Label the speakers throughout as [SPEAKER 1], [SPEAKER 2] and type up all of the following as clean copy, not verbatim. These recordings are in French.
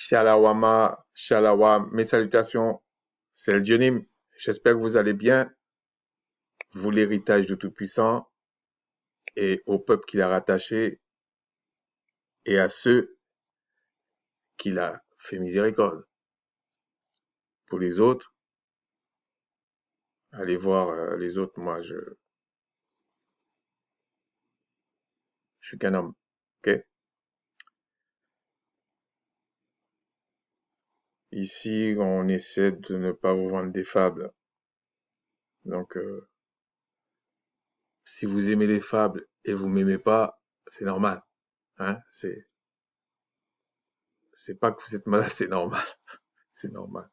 [SPEAKER 1] Shalawama, Shalawam, mes salutations, c'est le Dionim. J'espère que vous allez bien, vous l'héritage du Tout-Puissant, et au peuple qu'il a rattaché, et à ceux qu'il a fait miséricorde. Pour les autres, allez voir les autres, moi je suis qu'un homme. Ok. Ici, on essaie de ne pas vous vendre des fables. Donc, si vous aimez les fables et vous m'aimez pas, c'est normal. Hein? C'est pas que vous êtes malade, c'est normal. C'est normal.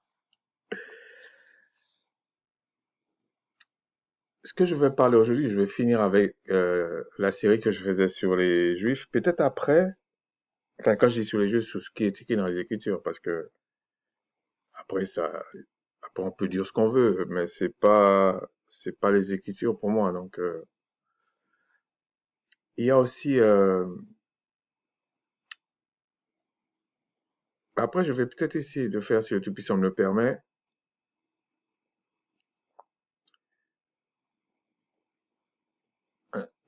[SPEAKER 1] Ce que je vais parler aujourd'hui, je vais finir avec la série que je faisais sur les Juifs. Peut-être après, enfin quand je dis sur les Juifs, sur ce qui est écrit dans les Écritures, parce que après ça, après on peut dire ce qu'on veut, mais c'est pas les Écritures pour moi. Donc il y a aussi après je vais peut-être essayer de faire si le Tout-Puissant me le permet.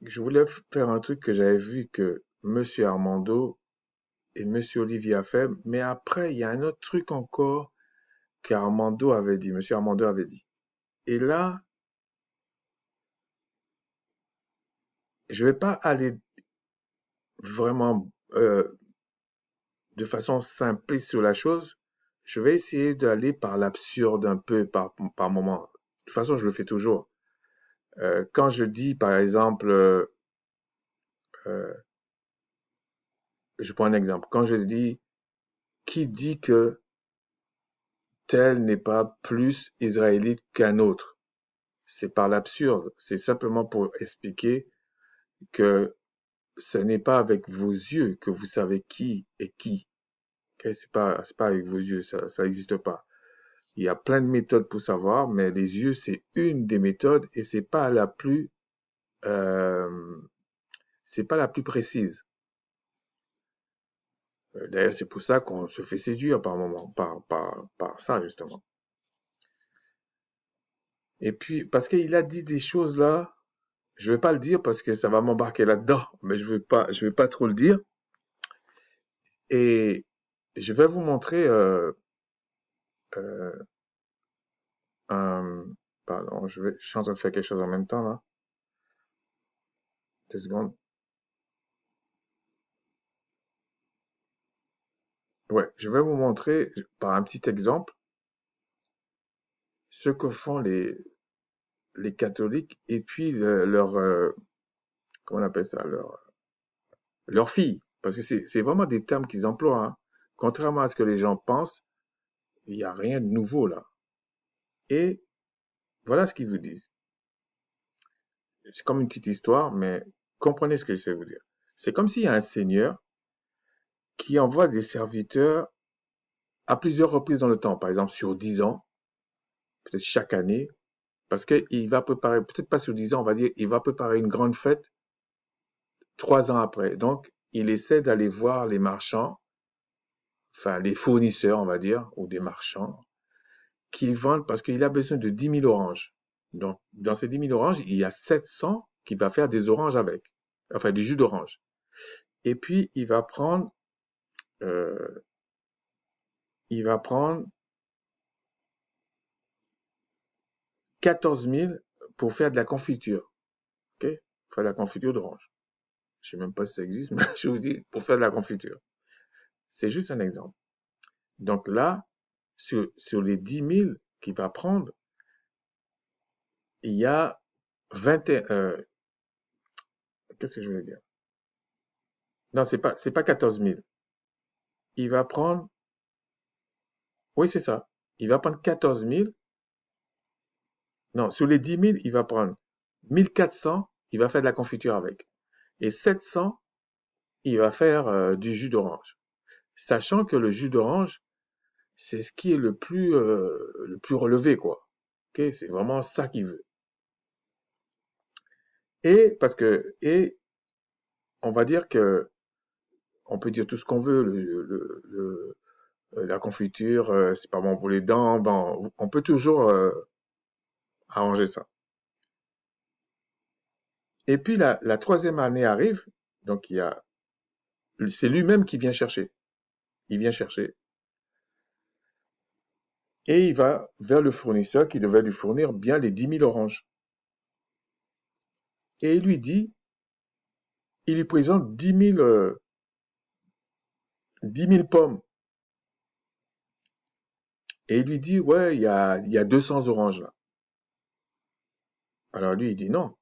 [SPEAKER 1] Je voulais faire un truc que j'avais vu que Monsieur Armando et Monsieur Olivier a fait, mais après il y a un autre truc encore qu'Armando avait dit, Monsieur Armando avait dit. Et là, je vais pas aller vraiment de façon simpliste sur la chose. Je vais essayer d'aller par l'absurde un peu par moment. De toute façon, je le fais toujours. Quand je dis, par exemple, euh, je prends un exemple. Quand je dis, qui dit que tel n'est pas plus israélite qu'un autre? C'est par l'absurde. C'est simplement pour expliquer que ce n'est pas avec vos yeux que vous savez qui est qui. Okay? C'est pas avec vos yeux, ça n'existe pas. Il y a plein de méthodes pour savoir, mais les yeux, c'est une des méthodes et euh, c'est pas la plus précise. D'ailleurs, c'est pour ça qu'on se fait séduire par moment, par ça, justement. Et puis, parce qu'il a dit des choses là, je vais pas le dire parce que ça va m'embarquer là-dedans, mais je vais pas trop le dire. Et je vais vous montrer, euh, un, pardon, je suis en train de faire quelque chose en même temps, là. 2 secondes. Ouais, je vais vous montrer par un petit exemple ce que font les catholiques et puis comment on appelle ça, leur fille. Parce que c'est vraiment des termes qu'ils emploient, hein. Contrairement à ce que les gens pensent, il n'y a rien de nouveau là. Et voilà ce qu'ils vous disent. C'est comme une petite histoire, mais comprenez ce que je sais vous dire. C'est comme s'il y a un seigneur qui envoie des serviteurs à plusieurs reprises dans le temps, par exemple sur 10 ans, peut-être chaque année, parce qu'il va préparer, peut-être pas sur 10 ans, on va dire, il va préparer une grande fête 3 ans après. Donc, il essaie d'aller voir les marchands, enfin les fournisseurs, on va dire, ou des marchands, qui vendent parce qu'il a besoin de 10 000 oranges. Donc, dans ces 10 000 oranges, il y a 700 qui va faire des oranges avec, enfin du jus d'orange. Et puis, euh, il va prendre 14 000 pour faire de la confiture. Ok? Faire de la confiture d'orange. Je sais même pas si ça existe, mais je vous dis, pour faire de la confiture. C'est juste un exemple. Donc là, sur les 10 000 qu'il va prendre, il y a 21, qu'est-ce que je veux dire? Non, c'est pas 14 000. Il va prendre, oui, c'est ça. Il va prendre 14 000. Non, sur les 10 000, il va prendre 1 400, il va faire de la confiture avec. Et 700, il va faire du jus d'orange. Sachant que le jus d'orange, c'est ce qui est le plus relevé, quoi. Ok, c'est vraiment ça qu'il veut. Et on va dire que, on peut dire tout ce qu'on veut, la confiture, c'est pas bon pour les dents. Bon, on peut toujours arranger ça. Et puis la troisième année arrive, donc c'est lui-même qui vient chercher. Il vient chercher et il va vers le fournisseur qui devait lui fournir bien les 10 000 oranges. Et il lui présente 10 000 pommes. Et il lui dit, ouais, il y a 200 oranges là. Alors lui, il dit non.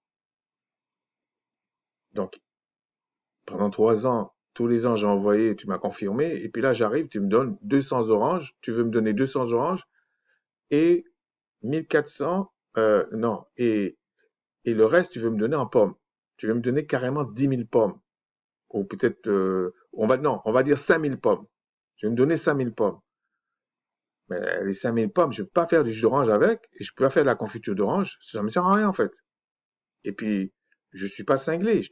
[SPEAKER 1] Donc, pendant 3 ans, tous les ans, j'ai envoyé, tu m'as confirmé. Et puis là, j'arrive, tu me donnes 200 oranges. Tu veux me donner 200 oranges et 1400, non. Et le reste, tu veux me donner en pommes. Tu veux me donner carrément 10 000 pommes. Ou peut-être, on va dire 5 000 pommes. Tu veux me donner 5 000 pommes. Mais les 5 000 pommes, je ne peux pas faire du jus d'orange avec, et je peux pas faire de la confiture d'orange, ça ne me sert à rien en fait. Et puis, je ne suis pas cinglé.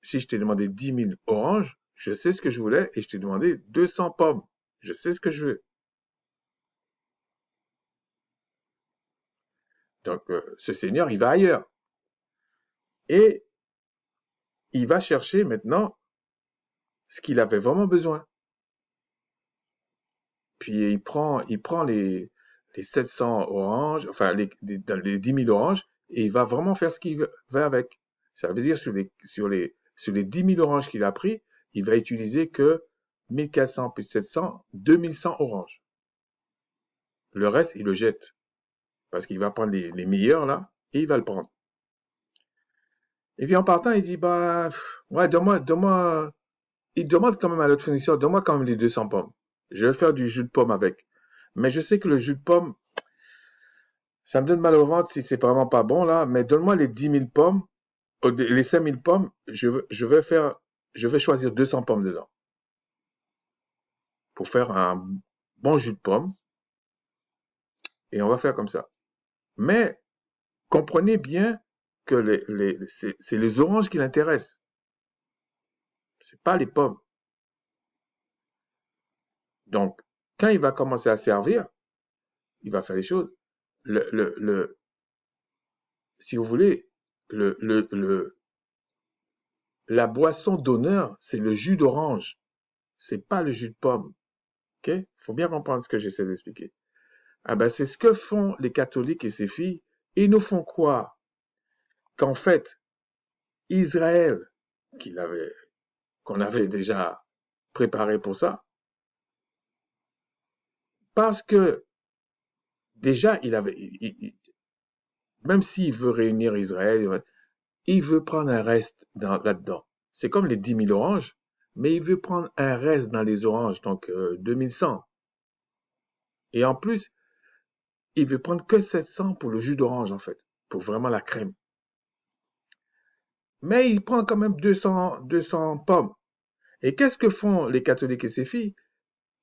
[SPEAKER 1] Si je t'ai demandé 10 000 oranges, je sais ce que je voulais, et je t'ai demandé 200 pommes. Je sais ce que je veux. Donc, ce seigneur, il va ailleurs. Et il va chercher maintenant ce qu'il avait vraiment besoin. Puis il prend les 700 oranges, enfin les 10 000 oranges, et il va vraiment faire ce qu'il veut avec. Ça veut dire sur les 10 000 oranges qu'il a pris, il va utiliser que 1400 plus 700, 2100 oranges. Le reste, il le jette. Parce qu'il va prendre les meilleurs là, et il va le prendre. Et puis en partant, il dit, bah, ouais, donne-moi, il demande quand même à l'autre fournisseur, donne-moi quand même les 200 pommes. Je vais faire du jus de pomme avec. Mais je sais que le jus de pomme, ça me donne mal au ventre si c'est vraiment pas bon là, mais donne-moi les 10 000 pommes, les 5 000 pommes, je vais choisir 200 pommes dedans pour faire un bon jus de pomme et on va faire comme ça. Mais comprenez bien que c'est les oranges qui l'intéressent, c'est pas les pommes. Donc, quand il va commencer à servir, il va faire les choses. Si vous voulez, le, le, le, la boisson d'honneur, c'est le jus d'orange, c'est pas le jus de pomme. Ok? Faut bien comprendre ce que j'essaie d'expliquer. Ah ben, c'est ce que font les catholiques et ces filles. Ils nous font croire qu'en fait, Israël, qu'on avait déjà préparé pour ça, parce que déjà, même s'il veut réunir Israël, il veut prendre un reste là-dedans. C'est comme les 10 000 oranges, mais il veut prendre un reste dans les oranges, donc 2100. Et en plus, il veut prendre que 700 pour le jus d'orange, en fait, pour vraiment la crème. Mais il prend quand même 200 pommes. Et qu'est-ce que font les catholiques et ces filles?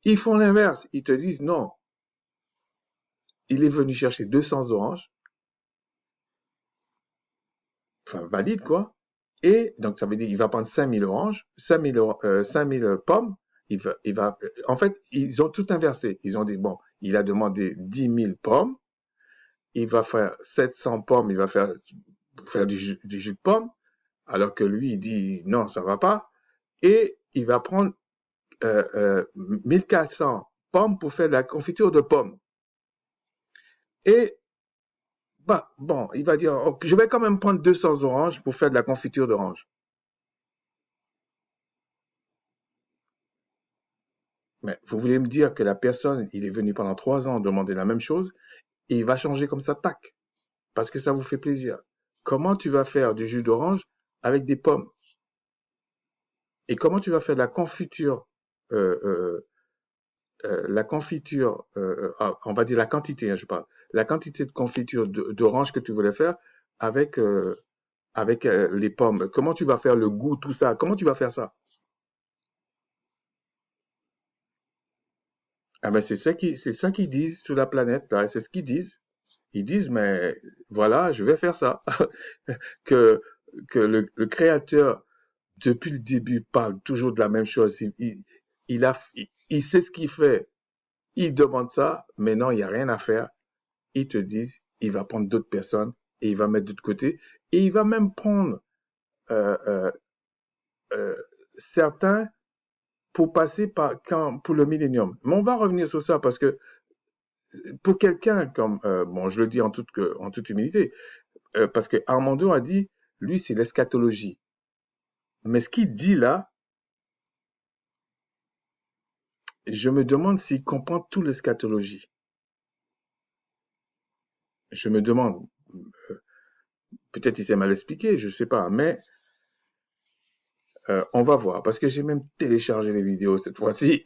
[SPEAKER 1] Ils font l'inverse. Ils te disent non, il est venu chercher 200 oranges, enfin valide quoi. Et donc ça veut dire qu'il va prendre 5000 oranges, 5000 pommes. En fait, ils ont tout inversé. Ils ont dit, bon, il a demandé 10 000 pommes, il va faire 700 pommes, il va faire du jus de pomme, alors que lui, il dit, non, ça va pas. Et il va prendre 1400 pommes pour faire de la confiture de pommes. Et bah, bon, il va dire, oh, je vais quand même prendre 200 oranges pour faire de la confiture d'orange. Mais vous voulez me dire que la personne, il est venu pendant 3 ans demander la même chose et il va changer comme ça, tac, parce que ça vous fait plaisir. Comment tu vas faire du jus d'orange avec des pommes? Et comment tu vas faire de euh, euh, la confiture, on va dire la quantité, hein, je parle, la quantité de confiture d'orange que tu voulais faire avec, les pommes. Comment tu vas faire le goût, tout ça? Comment tu vas faire ça? Ah ben c'est ça qu'ils disent sur la planète, là, c'est ce qu'ils disent. Ils disent, mais voilà, je vais faire ça. Que, que le créateur, depuis le début, parle toujours de la même chose. Il sait ce qu'il fait Ils demandent ça, mais non, il n'y a rien à faire. Ils te disent, il va prendre d'autres personnes et il va mettre d'autre côté. Et il va même prendre euh, euh, euh, certains pour passer pour le millénium. Mais on va revenir sur ça parce que pour quelqu'un comme, bon, je le dis en toute humilité, parce que Armando a dit, lui, c'est l'eschatologie. Mais ce qu'il dit là, je me demande s'il comprend tout l'eschatologie. Je me demande, peut-être il s'est mal expliqué, je sais pas, mais on va voir, parce que j'ai même téléchargé les vidéos cette fois-ci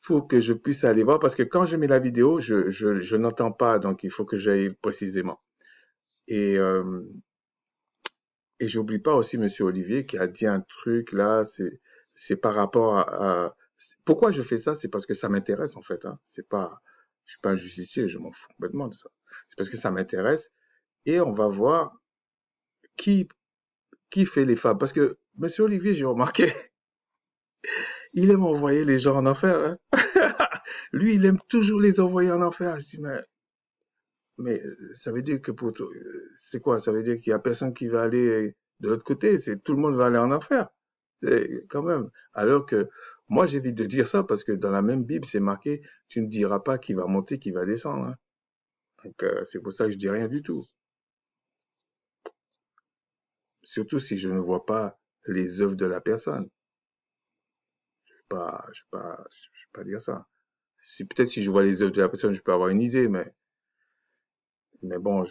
[SPEAKER 1] pour que je puisse aller voir, parce que quand je mets la vidéo, je n'entends pas, donc il faut que j'aille précisément. Et, euh, et j'oublie pas aussi Monsieur Olivier qui a dit un truc là, c'est par rapport pourquoi je fais ça, c'est parce que ça m'intéresse en fait, hein. C'est pas, je suis pas un justicier, je m'en fous complètement de ça. C'est parce que ça m'intéresse et on va voir qui qui fait les femmes, parce que Monsieur Olivier, j'ai remarqué, il aime envoyer les gens en enfer, hein. Lui, il aime toujours les envoyer en enfer. Je dis, mais ça veut dire que c'est quoi? Ça veut dire qu'il y a personne qui va aller de l'autre côté. C'est tout le monde va aller en enfer. C'est quand même. Alors que moi, j'évite de dire ça parce que dans la même Bible, c'est marqué, tu ne diras pas qui va monter, qui va descendre, hein. Donc, c'est pour ça que je dis rien du tout. Surtout si je ne vois pas les œuvres de la personne. Je vais pas dire ça. Peut-être si je vois les œuvres de la personne, je peux avoir une idée, mais bon,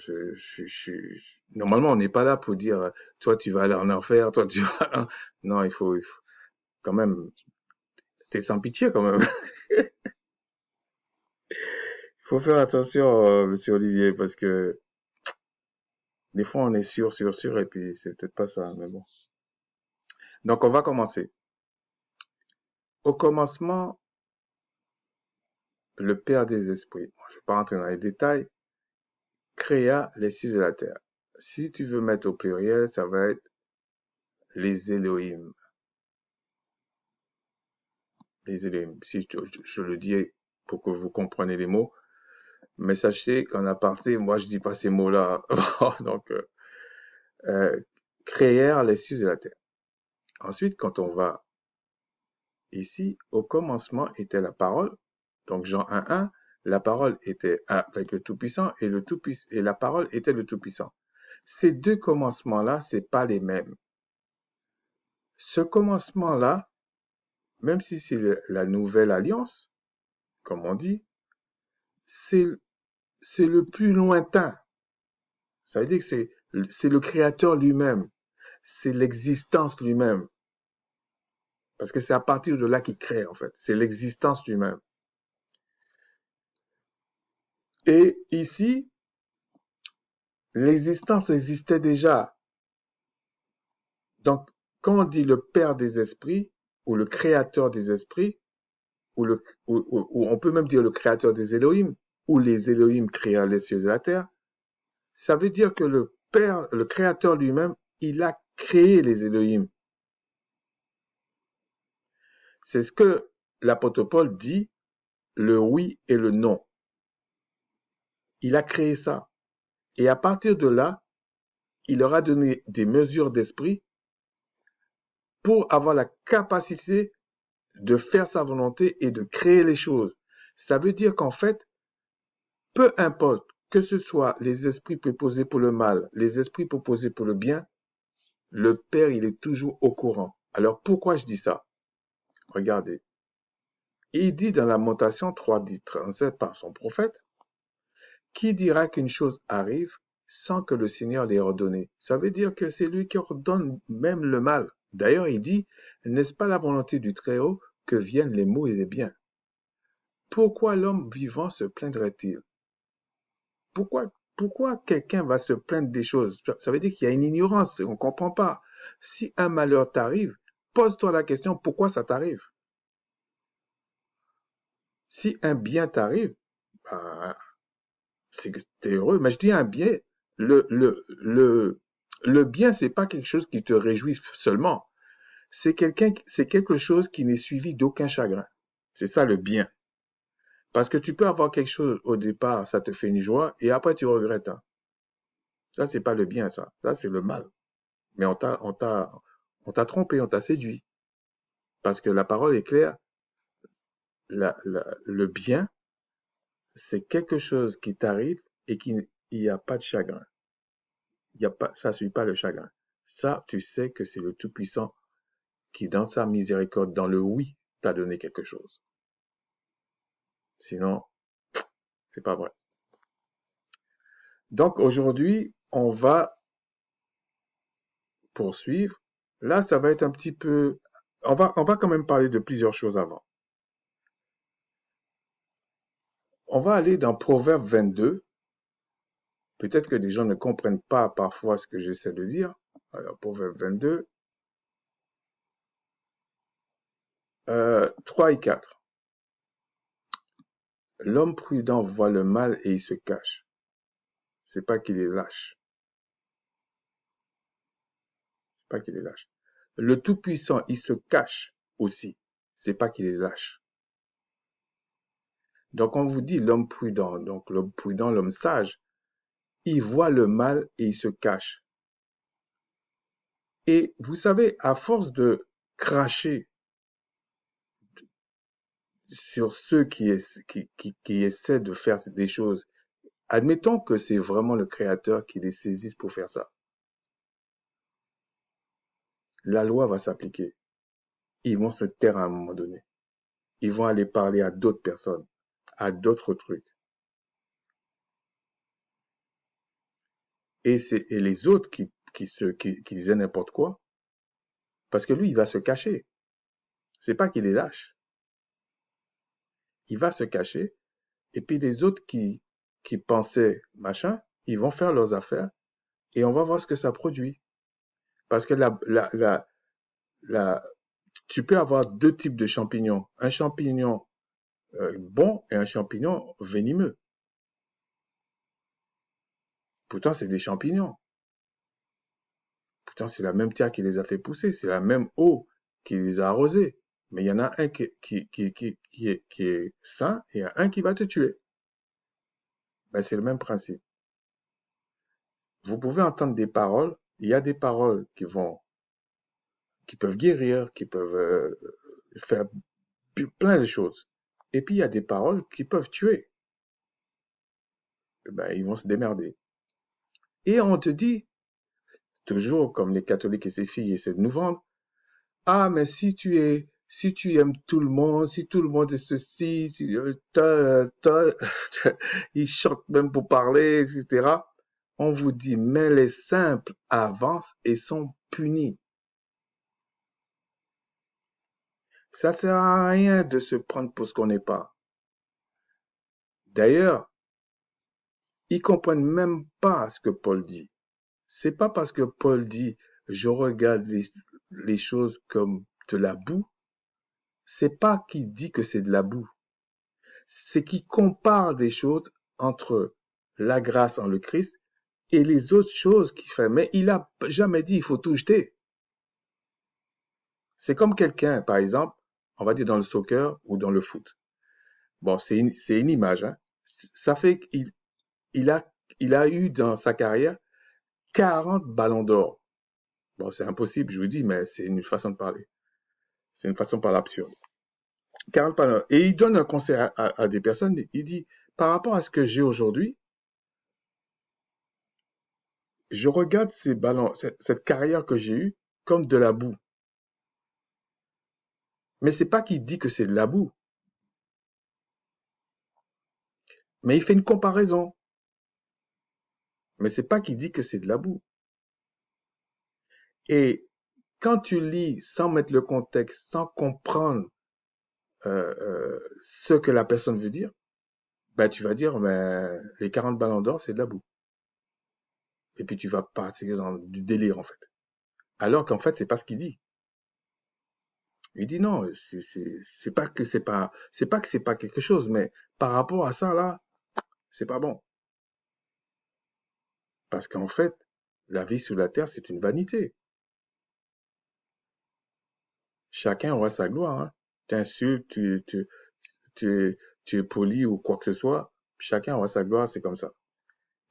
[SPEAKER 1] normalement, on n'est pas là pour dire, toi, tu vas aller en enfer, toi, tu vas, non, il faut, quand même, t'es sans pitié, quand même. Il faut faire attention, monsieur Olivier, parce que des fois, on est sûr, et puis c'est peut-être pas ça, mais bon. Donc, on va commencer. Au commencement, le Père des esprits, bon, je vais pas rentrer dans les détails, créa les cieux et la terre. Si tu veux mettre au pluriel, ça va être les Elohim. Les Elohim. Si je le dis pour que vous compreniez les mots, mais sachez qu'en aparté, moi je dis pas ces mots-là. Donc, euh, créèrent les cieux et la terre. Ensuite, quand on va ici, au commencement était la parole. Donc Jean 1.1, la parole était avec le Tout-Puissant et et la parole était le Tout-Puissant. Ces deux commencements-là, c'est pas les mêmes. Ce commencement-là, même si c'est la nouvelle alliance, comme on dit, c'est le plus lointain. Ça veut dire que c'est le créateur lui-même. C'est l'existence lui-même. Parce que c'est à partir de là qu'il crée, en fait. C'est l'existence lui-même. Et ici, l'existence existait déjà. Donc, quand on dit le Père des esprits, ou le Créateur des esprits, ou on peut même dire le Créateur des Elohim, ou les Elohim créèrent les cieux et la terre, ça veut dire que le Père, le Créateur lui-même, il a créé les Elohim. C'est ce que l'apôtre Paul dit, le oui et le non. Il a créé ça. Et à partir de là, il leur a donné des mesures d'esprit pour avoir la capacité de faire sa volonté et de créer les choses. Ça veut dire qu'en fait, peu importe que ce soit les esprits proposés pour le mal, les esprits proposés pour le bien, le Père, il est toujours au courant. Alors pourquoi je dis ça? Regardez. Il dit dans la Lamentation 3:37 par son prophète, qui dira qu'une chose arrive sans que le Seigneur l'ait ordonné? Ça veut dire que c'est lui qui ordonne même le mal. D'ailleurs, il dit, n'est-ce pas la volonté du Très-Haut que viennent les maux et les biens? Pourquoi l'homme vivant se plaindrait-il? Pourquoi quelqu'un va se plaindre des choses? Ça veut dire qu'il y a une ignorance, on ne comprend pas. Si un malheur t'arrive, pose-toi la question, pourquoi ça t'arrive? Si un bien t'arrive, bah, c'est que tu es heureux. Mais je dis un bien, le, le, le, le bien, c'est pas quelque chose qui te réjouit seulement. C'est quelque chose qui n'est suivi d'aucun chagrin. C'est ça le bien. Parce que tu peux avoir quelque chose au départ, ça te fait une joie, et après tu regrettes, hein. Ça, c'est pas le bien, ça. Ça, c'est le mal. Mais on t'a trompé, on t'a séduit. Parce que la parole est claire. Le bien, c'est quelque chose qui t'arrive et il n'y a pas de chagrin. Il y a pas, ça suit pas le chagrin. Ça, tu sais que c'est le Tout-Puissant qui, dans sa miséricorde, dans le oui, t'a donné quelque chose. Sinon, c'est pas vrai. Donc, aujourd'hui, on va poursuivre. Là, ça va être un petit peu, on va quand même parler de plusieurs choses avant. On va aller dans Proverbe 22. Peut-être que les gens ne comprennent pas parfois ce que j'essaie de dire. Alors, Proverbe 22, 3 et 4. L'homme prudent voit le mal et il se cache. C'est pas qu'il est lâche. C'est pas qu'il est lâche. Le Tout-Puissant, il se cache aussi. C'est pas qu'il est lâche. Donc, on vous dit l'homme prudent. Donc, l'homme prudent, l'homme sage, il voit le mal et il se cache. Et vous savez, à force de cracher sur ceux qui essaient de faire des choses, admettons que c'est vraiment le Créateur qui les saisisse pour faire ça. La loi va s'appliquer. Ils vont se taire à un moment donné. Ils vont aller parler à d'autres personnes, à d'autres trucs. Et les autres qui disaient n'importe quoi, parce que lui, il va se cacher. C'est pas qu'il est lâche. Il va se cacher. Et puis les autres qui pensaient machin, ils vont faire leurs affaires et on va voir ce que ça produit. Parce que tu peux avoir deux types de champignons. Un champignon bon et un champignon venimeux. Pourtant, c'est des champignons. Pourtant, c'est la même terre qui les a fait pousser. C'est la même eau qui les a arrosés. Mais il y en a un qui est sain et un qui va te tuer. Ben, c'est le même principe. Vous pouvez entendre des paroles. Il y a des paroles qui peuvent guérir, qui peuvent faire plein de choses. Et puis, il y a des paroles qui peuvent tuer. Ben, ils vont se démerder. Et on te dit, toujours comme les catholiques et ces filles essaient de nous vendre, ah, mais si tu aimes tout le monde, si tout le monde est ceci, ils chantent même pour parler, etc. On vous dit, mais les simples avancent et sont punis. Ça sert à rien de se prendre pour ce qu'on n'est pas. D'ailleurs, ils comprennent même pas ce que Paul dit. C'est pas parce que Paul dit, je regarde les choses comme de la boue, c'est pas qu'il dit que c'est de la boue. C'est qu'il compare des choses entre la grâce en le Christ et les autres choses qu'il fait. Mais il a jamais dit il faut tout jeter. C'est comme quelqu'un, par exemple, on va dire dans le soccer ou dans le foot. Bon, c'est une image, hein. Ça fait il a, il a eu dans sa carrière 40 ballons d'or. Bon, c'est impossible, je vous dis, mais c'est une façon de parler. C'est une façon de parler absurde. 40 ballons d'or. Et il donne un conseil à des personnes, il dit, par rapport à ce que j'ai aujourd'hui, je regarde ces ballons, cette carrière que j'ai eue comme de la boue. Mais c'est pas qu'il dit que c'est de la boue. Mais il fait une comparaison. Mais c'est pas qu'il dit que c'est de la boue. Et quand tu lis sans mettre le contexte, sans comprendre ce que la personne veut dire, ben tu vas dire, mais les 40 ballons d'or, c'est de la boue. Et puis tu vas partir dans du délire en fait. Alors qu'en fait, c'est pas ce qu'il dit. Il dit non, c'est pas que c'est pas quelque chose, mais par rapport à ça là, c'est pas bon. Parce qu'en fait, la vie sur la terre, c'est une vanité. Chacun aura sa gloire, hein. T'insultes, tu es poli ou quoi que ce soit, chacun aura sa gloire, c'est comme ça.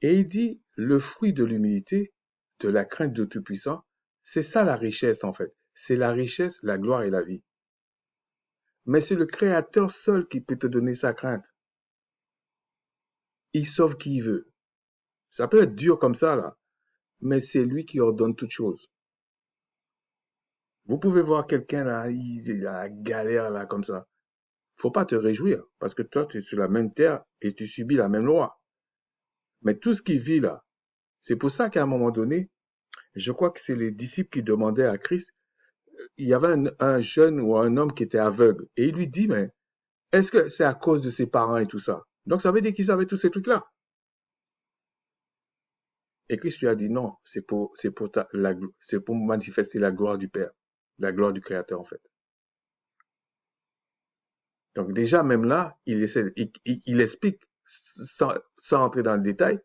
[SPEAKER 1] Et il dit, le fruit de l'humilité, de la crainte de Tout-Puissant, c'est ça la richesse en fait. C'est la richesse, la gloire et la vie. Mais c'est le Créateur seul qui peut te donner sa crainte. Il sauve qui il veut. Ça peut être dur comme ça, là, mais c'est lui qui ordonne toutes choses. Vous pouvez voir quelqu'un là, il a la galère là, comme ça. Faut pas te réjouir, parce que toi, tu es sur la même terre et tu subis la même loi. Mais tout ce qu'il vit là, c'est pour ça qu'à un moment donné, je crois que c'est les disciples qui demandaient à Christ, il y avait un jeune ou un homme qui était aveugle, et il lui dit, mais est-ce que c'est à cause de ses parents et tout ça? Donc ça veut dire qu'ils avaient tous ces trucs-là. Et Christ lui a dit, non, c'est pour manifester la gloire du Père, la gloire du Créateur en fait. Donc déjà, même là, il explique, sans entrer dans le détail,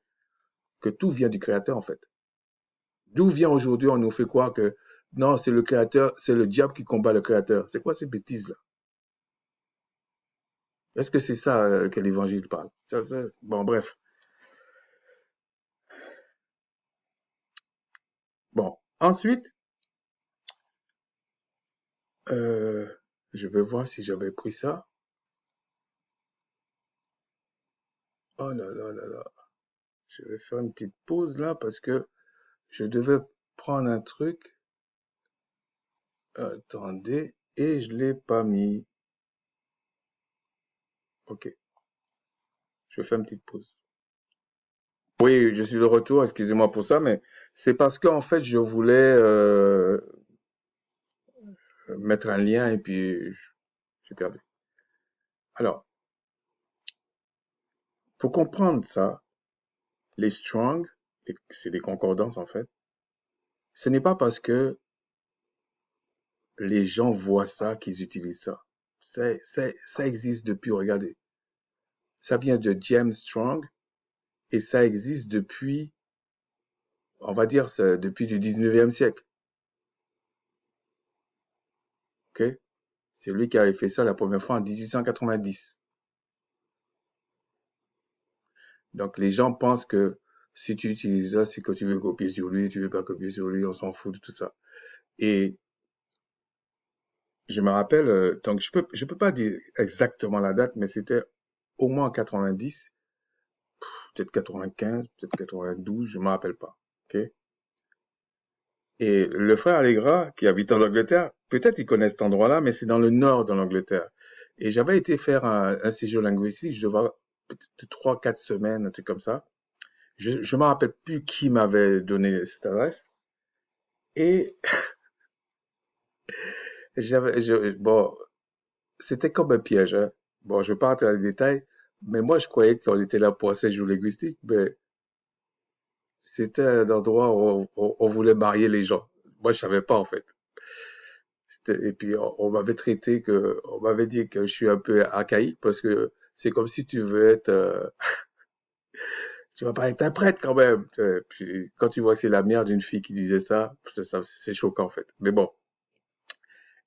[SPEAKER 1] que tout vient du Créateur en fait. D'où vient aujourd'hui, on nous fait croire que non, c'est le Créateur, c'est le diable qui combat le Créateur. C'est quoi ces bêtises-là? Est-ce que c'est ça que l'Évangile parle? Bon, bref. Bon, ensuite, euh, je vais voir si j'avais pris ça. Oh là là là là. Je vais faire une petite pause là parce que je devais prendre un truc. Attendez, et je l'ai pas mis. Ok, je fais une petite pause. Oui, je suis de retour, excusez-moi pour ça, mais c'est parce qu'en fait, je voulais mettre un lien et puis j'ai perdu. Alors, pour comprendre ça, les strong, c'est des concordances en fait, ce n'est pas parce que les gens voient ça qu'ils utilisent ça. Ça existe depuis, regardez, ça vient de James Strong et ça existe depuis, on va dire, depuis le 19e siècle. Ok? C'est lui qui avait fait ça la première fois en 1890. Donc les gens pensent que si tu utilises ça, c'est que tu veux copier sur lui, tu veux pas copier sur lui, on s'en fout de tout ça. Et je me rappelle, donc je peux pas dire exactement la date, mais c'était au moins en 90, peut-être 95, peut-être 92, je me rappelle pas. Ok? Et le frère Allegra, qui habite en Angleterre, peut-être il connaît cet endroit-là, mais c'est dans le nord de l'Angleterre. Et j'avais été faire un séjour linguistique, je devais avoir peut-être 3, 4 semaines, un truc comme ça. Je me rappelle plus qui m'avait donné cette adresse. Et bon, c'était comme un piège, hein. Bon, je vais pas rentrer dans les détails, mais moi, je croyais qu'on était là pour un séjour linguistique, mais c'était un endroit où on voulait marier les gens. Moi, je savais pas, en fait. Et puis, on m'avait on m'avait dit que je suis un peu archaïque parce que c'est comme si tu veux être, tu vas pas être un prêtre quand même. Puis, quand tu vois que c'est la mère d'une fille qui disait ça, c'est choquant, en fait. Mais bon.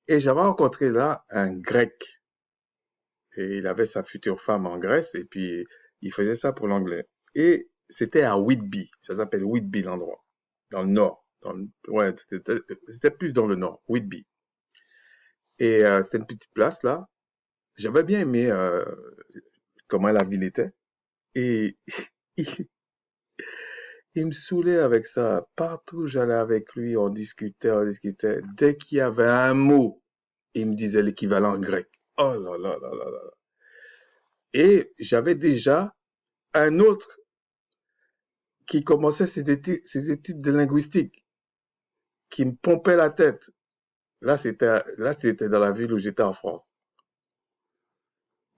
[SPEAKER 1] Et j'avais rencontré là un grec. Et il avait sa future femme en Grèce et puis il faisait ça pour l'anglais. Et c'était à Whitby. Ça s'appelle Whitby l'endroit. Dans le nord. Ouais, c'était plus dans le nord. Whitby. Et c'était une petite place là. J'avais bien aimé comment la ville était. Et il, il me saoulait avec ça. Partout où j'allais avec lui, on discutait, on discutait. Dès qu'il y avait un mot, il me disait l'équivalent grec. Oh là là là là là. Et j'avais déjà un autre qui commençait ses études de linguistique, qui me pompait la tête. Là, c'était dans la ville où j'étais en France.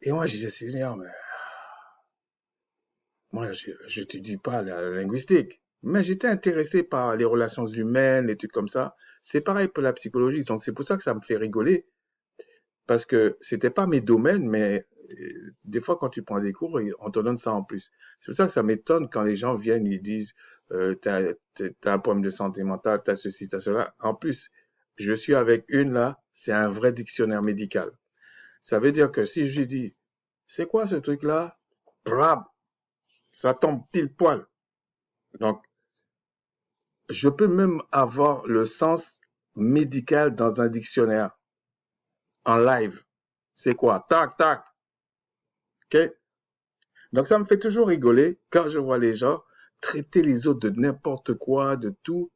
[SPEAKER 1] Et moi, j'ai dit, Seigneur, mais moi, je te dis pas la linguistique. Mais j'étais intéressé par les relations humaines, les trucs comme ça. C'est pareil pour la psychologie. Donc, c'est pour ça que ça me fait rigoler. Parce que c'était pas mes domaines, mais des fois, quand tu prends des cours, on te donne ça en plus. C'est pour ça que ça m'étonne quand les gens viennent, ils disent, t'as un problème de santé mentale, t'as ceci, t'as cela. En plus, je suis avec une là, c'est un vrai dictionnaire médical. Ça veut dire que si je lui dis, C'est quoi ce truc-là? Brab, ça tombe pile poil. Donc, je peux même avoir le sens médical dans un dictionnaire en live. C'est quoi? Tac, tac. OK? Donc, ça me fait toujours rigoler quand je vois les gens traiter les autres de n'importe quoi, de tout.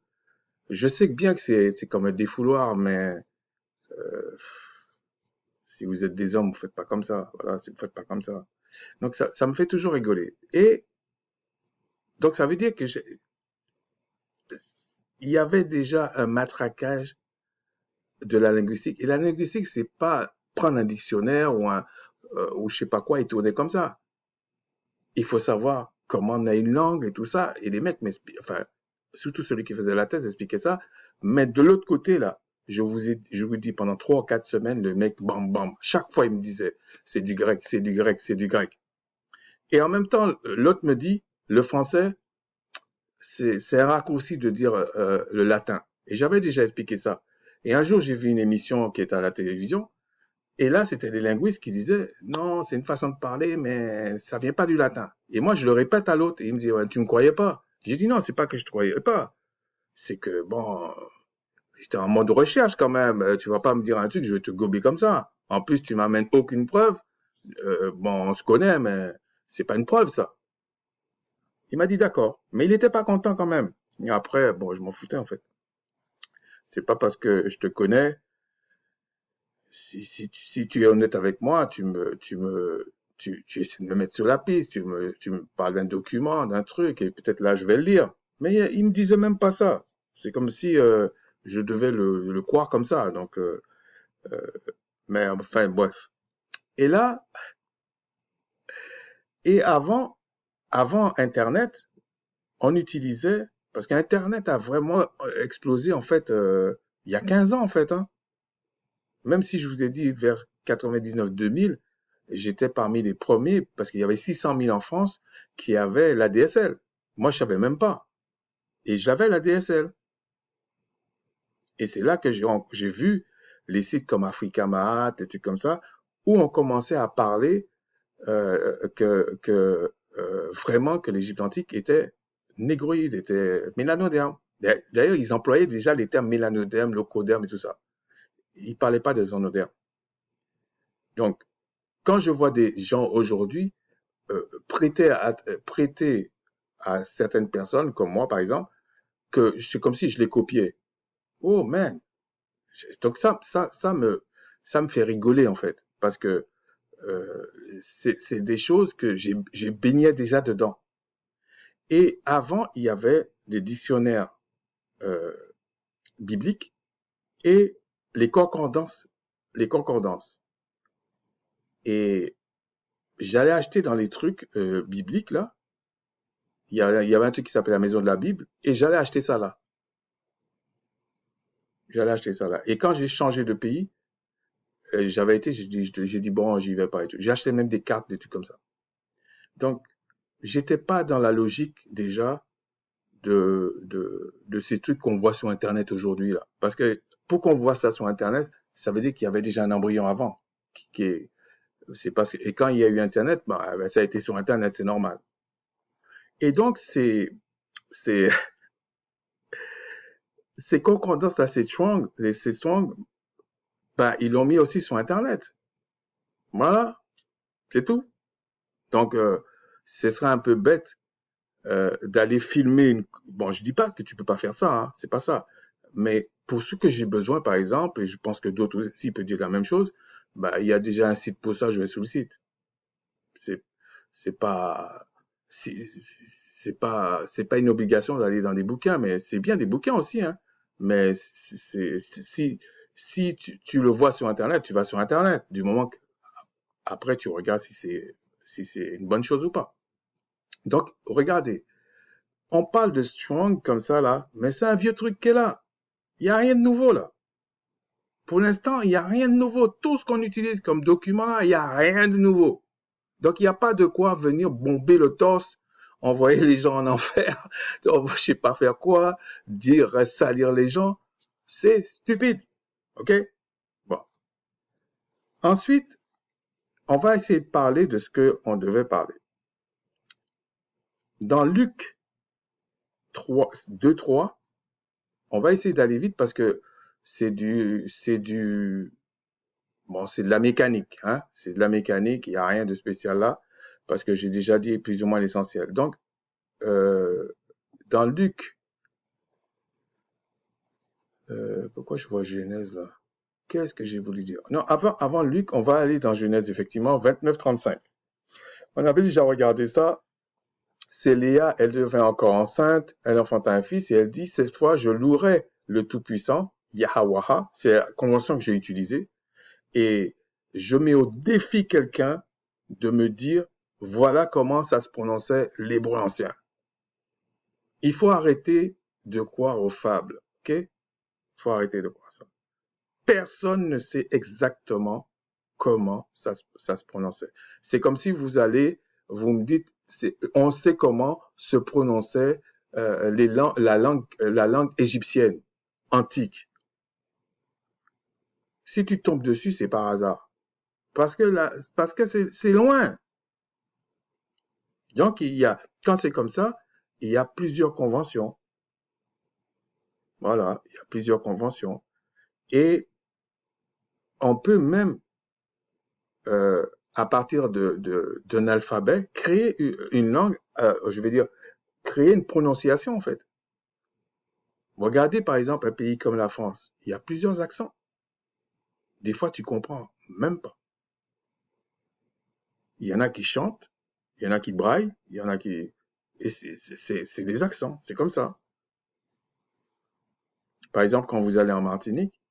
[SPEAKER 1] Je sais bien que c'est comme un défouloir, mais si vous êtes des hommes, vous faites pas comme ça. Voilà, si vous faites pas comme ça. Donc, ça me fait toujours rigoler. Et donc, ça veut dire que il y avait déjà un matraquage de la linguistique. Et la linguistique, c'est pas prendre un dictionnaire ou je sais pas quoi et tourner comme ça. Il faut savoir comment on a une langue et tout ça. Et les mecs m'expliquent, enfin, surtout celui qui faisait la thèse expliquait ça. Mais de l'autre côté, là, je vous dis, pendant 3 ou 4 semaines, le mec, bam, bam, chaque fois, il me disait, c'est du grec, c'est du grec, c'est du grec. Et en même temps, l'autre me dit, le français, c'est un raccourci de dire le latin. Et j'avais déjà expliqué ça. Et un jour, j'ai vu une émission qui était à la télévision. Et là, c'était les linguistes qui disaient, non, c'est une façon de parler, mais ça vient pas du latin. Et moi, je le répète à l'autre, et il me dit, ouais, tu me croyais pas. J'ai dit, non, c'est pas que je te croyais pas. C'est que, bon, j'étais en mode recherche quand même. Tu vas pas me dire un truc, je vais te gober comme ça. En plus, tu m'amènes aucune preuve. Bon, on se connaît, mais c'est pas une preuve, ça. Il m'a dit d'accord. Mais il était pas content quand même. Et après, bon, je m'en foutais, en fait. C'est pas parce que je te connais. Si tu es honnête avec moi, tu essaies de me mettre sur la piste, tu me parles d'un document, d'un truc, et peut-être là, je vais le lire. Mais il me disait même pas ça. C'est comme si je devais le croire comme ça. Donc, mais enfin, bref. Et là, et avant Internet, on utilisait, parce qu'Internet a vraiment explosé, en fait, il y a 15 ans, en fait, hein. Même si je vous ai dit vers 99-2000, j'étais parmi les premiers parce qu'il y avait 600 000 en France qui avaient la DSL. Moi, je savais même pas. Et j'avais la DSL. Et c'est là que j'ai vu les sites comme Africamat, des trucs comme ça, où on commençait à parler vraiment que l'Égypte antique était négroïde, était mélanoderme. D'ailleurs, ils employaient déjà les termes mélanoderme, locoderme et tout ça. Ils parlaient pas des zonodermes. Donc, quand je vois des gens aujourd'hui prêter à certaines personnes, comme moi par exemple, que c'est comme si je les copiais. Oh man! Donc ça me fait rigoler en fait, parce que c'est des choses que j'ai baigné déjà dedans. Et avant, il y avait des dictionnaires euh, bibliques et les concordances, les concordances. Et j'allais acheter dans les trucs bibliques là. Il y avait un truc qui s'appelait la maison de la Bible et j'allais acheter ça là. J'allais acheter ça là. Et quand j'ai changé de pays, j'ai dit bon, j'y vais pas et tout. J'ai acheté même des cartes, des trucs comme ça. Donc, j'étais pas dans la logique déjà de ces trucs qu'on voit sur Internet aujourd'hui là. Parce que pour qu'on voit ça sur Internet, ça veut dire qu'il y avait déjà un embryon avant. Qui est, c'est parce que, et quand il y a eu Internet, bah, ça a été sur Internet, c'est normal. Et donc, c'est, ces concordances là, ces strong, bah, ils l'ont mis aussi sur Internet. Voilà, c'est tout. Donc, ce serait un peu bête d'aller filmer une... Bon, je dis pas que tu peux pas faire ça, hein, c'est pas ça. Mais pour ce que j'ai besoin, par exemple, et je pense que d'autres aussi peuvent dire la même chose, bah, il y a déjà un site pour ça, je vais sur le site. C'est, c'est pas, c'est pas une obligation d'aller dans des bouquins, mais c'est bien des bouquins aussi, hein. Mais si tu le vois sur Internet, tu vas sur Internet. Du moment que, après, tu regardes si c'est une bonne chose ou pas. Donc, regardez, on parle de Strong comme ça là, mais c'est un vieux truc qui est là. Il n'y a rien de nouveau là. Pour l'instant, il n'y a rien de nouveau. Tout ce qu'on utilise comme document là, il n'y a rien de nouveau. Donc, il n'y a pas de quoi venir bomber le torse, envoyer les gens en enfer, je sais pas faire quoi, dire, salir les gens. C'est stupide. OK? Bon. Ensuite, On va essayer de parler de ce qu'on devait parler. Dans Luc 2-3, on va essayer d'aller vite parce que c'est de la mécanique, hein. C'est de la mécanique, il n'y a rien de spécial là, parce que j'ai déjà dit plus ou moins l'essentiel. Donc, dans Luc, pourquoi je vois Genèse là? Qu'est-ce que j'ai voulu dire? Non, avant Luc, on va aller dans Genèse, effectivement, 29-35. On avait déjà regardé ça. C'est Léa, elle devint encore enceinte, elle enfanta un fils et elle dit, cette fois, je louerai le Tout-Puissant, Yahweh, c'est la convention que j'ai utilisée, et je mets au défi quelqu'un de me dire, voilà comment ça se prononçait l'hébreu ancien. Il faut arrêter de croire aux fables, ok? Il faut arrêter de croire ça. Personne ne sait exactement comment ça se prononçait. C'est comme si vous me dites, on sait comment se prononçait la langue égyptienne antique. Si tu tombes dessus, c'est par hasard. Parce que c'est loin. Donc, quand c'est comme ça, il y a plusieurs conventions. Voilà, il y a plusieurs conventions. Et on peut même, à partir d'un alphabet, créer une langue, je vais dire, créer une prononciation, en fait. Regardez, par exemple, un pays comme la France. Il y a plusieurs accents. Des fois, tu comprends même pas. Il y en a qui chantent, il y en a qui braillent, il y en a qui... Et c'est des accents, c'est comme ça. Par exemple, quand vous allez en Martinique,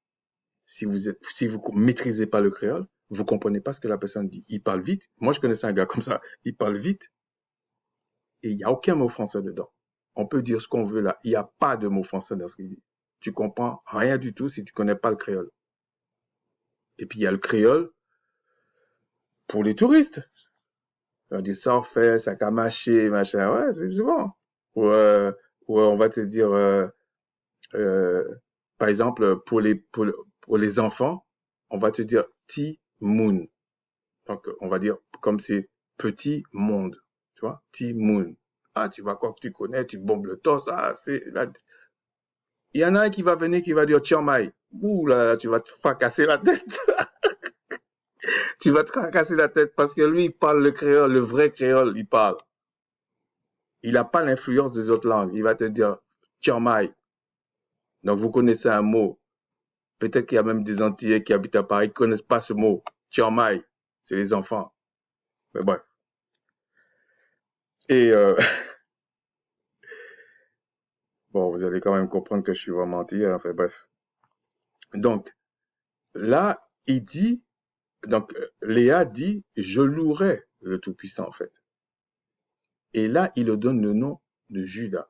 [SPEAKER 1] si vous maîtrisez pas le créole, vous comprenez pas ce que la personne dit. Il parle vite. Moi, je connaissais un gars comme ça. Il parle vite et il n'y a aucun mot français dedans. On peut dire ce qu'on veut là. Il n'y a pas de mot français dans ce qu'il dit. Tu comprends rien du tout si tu connais pas le créole. Et puis, il y a le créole pour les touristes. On dit ça, on fait, ça a marché, machin. Ouais, c'est bon. Ou on va te dire, euh, par exemple, pour les enfants, on va te dire ti moon. Donc, on va dire comme c'est petit monde. Tu vois, ti moon. Ah, tu vas quoi que tu connais, tu bombes le torse. Ah, c'est là. Il y en a un qui va venir qui va dire Chiang Mai. Ouh là, tu vas te fracasser la tête. Tu vas te fracasser la tête parce que lui, il parle le créole, le vrai créole, il parle. Il n'a pas l'influence des autres langues. Il va te dire Chiang Mai. Donc, vous connaissez un mot. Peut-être qu'il y a même des Antillais qui habitent à Paris qui ne connaissent pas ce mot. Chiang Mai. C'est les enfants. Mais bref. Et bon, vous allez quand même comprendre que je suis vraiment antillais. Enfin bref. Donc, là, il dit, donc Léa dit, je louerai le Tout-Puissant en fait. Et là, il donne le nom de Judas.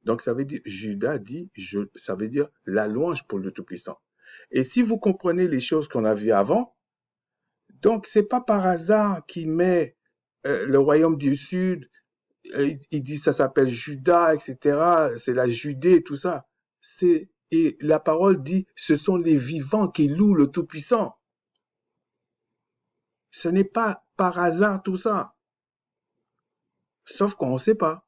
[SPEAKER 1] Donc, ça veut dire, Judas dit, ça veut dire la louange pour le Tout-Puissant. Et si vous comprenez les choses qu'on a vues avant, donc c'est pas par hasard qu'il met le royaume du Sud, il dit ça s'appelle Judas, etc. C'est la Judée, tout ça. Et la parole dit, ce sont les vivants qui louent le Tout-Puissant. Ce n'est pas par hasard tout ça. Sauf qu'on ne sait pas.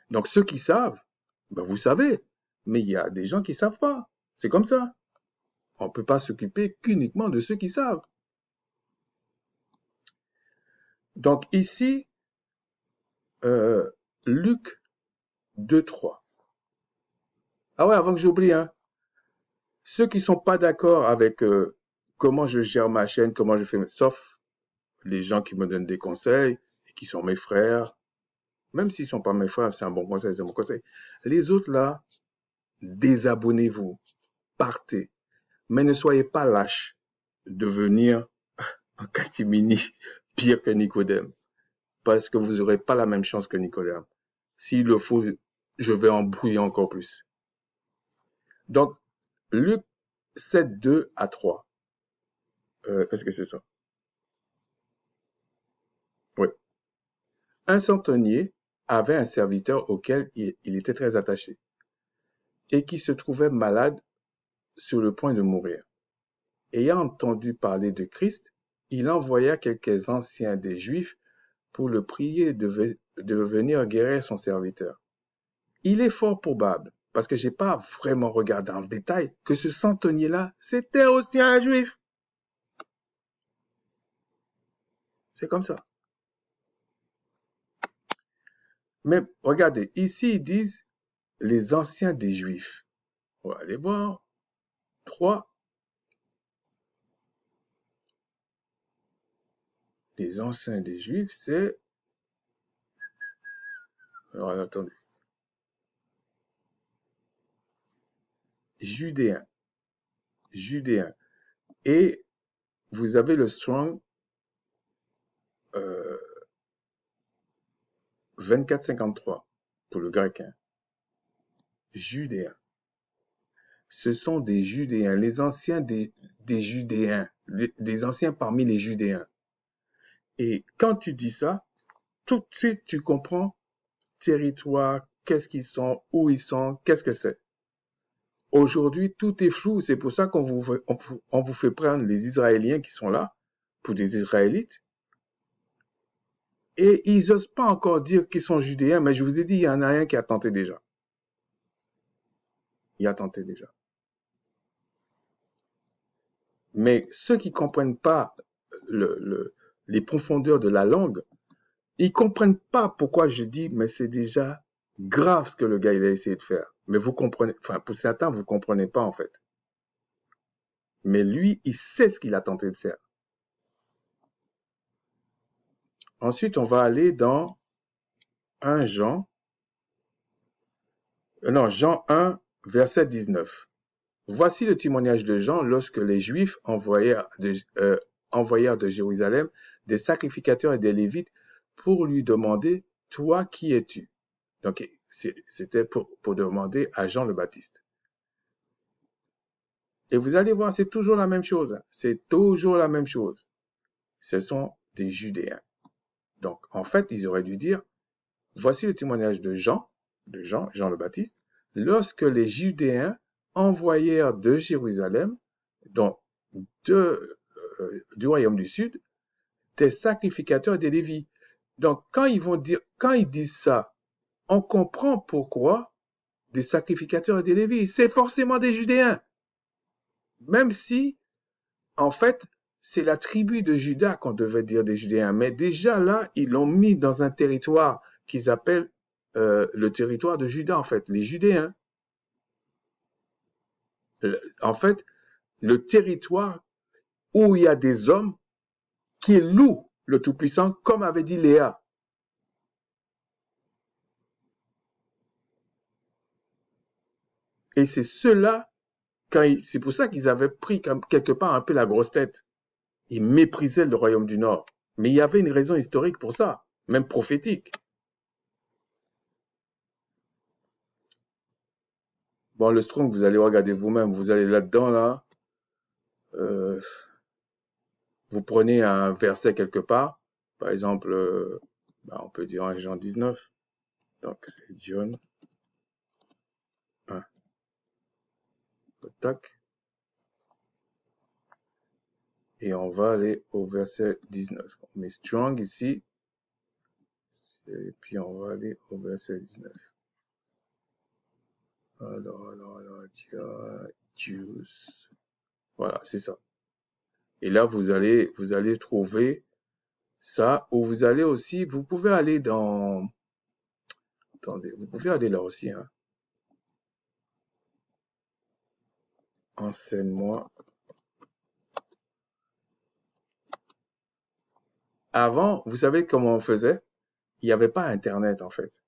[SPEAKER 1] Donc ceux qui savent, ben vous savez. Mais il y a des gens qui ne savent pas. C'est comme ça. On ne peut pas s'occuper qu'uniquement de ceux qui savent. Donc ici, Luc 2-3. Ah ouais, avant que j'oublie, hein. Ceux qui ne sont pas d'accord avec comment je gère ma chaîne, comment je fais, sauf les gens qui me donnent des conseils, et qui sont mes frères, même s'ils ne sont pas mes frères, c'est un bon conseil, c'est un bon conseil. Les autres là, désabonnez-vous, partez, mais ne soyez pas lâches de venir en catimini pire que Nicodème, parce que vous n'aurez pas la même chance que Nicodème. S'il le faut, je vais embrouiller encore plus. Donc, Luc 7, 2 à 3. Est-ce que c'est ça? Oui. Un centenier avait un serviteur auquel il était très attaché et qui se trouvait malade sur le point de mourir. Ayant entendu parler de Christ, il envoya quelques anciens des Juifs pour le prier de venir guérir son serviteur. Il est fort probable, parce que j'ai pas vraiment regardé en détail, que ce centenier-là, c'était aussi un Juif. C'est comme ça. Mais regardez, ici ils disent les anciens des Juifs. On va aller voir. 3. Les anciens des Juifs, c'est... Alors attendez. Judéens. Judéens. Et vous avez le Strong 2453 pour le grec. Judéens. Ce sont des Judéens, les anciens des Judéens, les anciens parmi les Judéens. Et quand tu dis ça, tout de suite tu comprends territoire, qu'est-ce qu'ils sont, où ils sont, qu'est-ce que c'est. Aujourd'hui, tout est flou. C'est pour ça qu'on vous fait prendre les Israéliens qui sont là pour des Israélites. Et ils n'osent pas encore dire qu'ils sont Judéens, mais je vous ai dit, il y en a un qui a tenté déjà. Il a tenté déjà. Mais ceux qui comprennent pas les profondeurs de la langue, ils comprennent pas pourquoi je dis, mais c'est déjà grave ce que le gars il a essayé de faire. Mais vous comprenez, enfin pour certains vous comprenez pas en fait. Mais lui, il sait ce qu'il a tenté de faire. Ensuite, on va aller dans Jean 1, verset 19. Voici le témoignage de Jean lorsque les Juifs envoyèrent de Jérusalem des sacrificateurs et des Lévites pour lui demander, toi, qui es-tu? Donc, c'était pour demander à Jean le Baptiste. Et vous allez voir, c'est toujours la même chose. C'est toujours la même chose. Ce sont des Judéens. Donc, en fait, ils auraient dû dire, voici le témoignage de Jean le Baptiste, lorsque les Judéens envoyèrent de Jérusalem, donc du royaume du Sud, des sacrificateurs et des Lévites. Donc, quand ils disent ça, on comprend pourquoi des sacrificateurs et des Lévites. C'est forcément des Judéens. Même si, en fait, c'est la tribu de Juda qu'on devait dire des Judéens. Mais déjà là, ils l'ont mis dans un territoire qu'ils appellent le territoire de Juda, en fait, les Judéens. En fait, le territoire où il y a des hommes qui louent le Tout-Puissant, comme avait dit Léa. Et c'est ceux-là, c'est pour ça qu'ils avaient pris quelque part un peu la grosse tête. Ils méprisaient le royaume du Nord. Mais il y avait une raison historique pour ça, même prophétique. Bon, le Strong, vous allez regarder vous-même, vous allez là-dedans, là. Vous prenez un verset quelque part, par exemple, on peut dire en Jean 19. Donc, c'est John 1. Tac. Et on va aller au verset 19. On met strong ici. Et puis on va aller au verset 19. Alors, Jews. Voilà, c'est ça. Et là, vous allez trouver ça, ou vous allez aussi, vous pouvez aller dans, attendez, vous pouvez aller là aussi, hein. Enseigne-moi. Avant, vous savez comment on faisait? Il n'y avait pas Internet, en fait.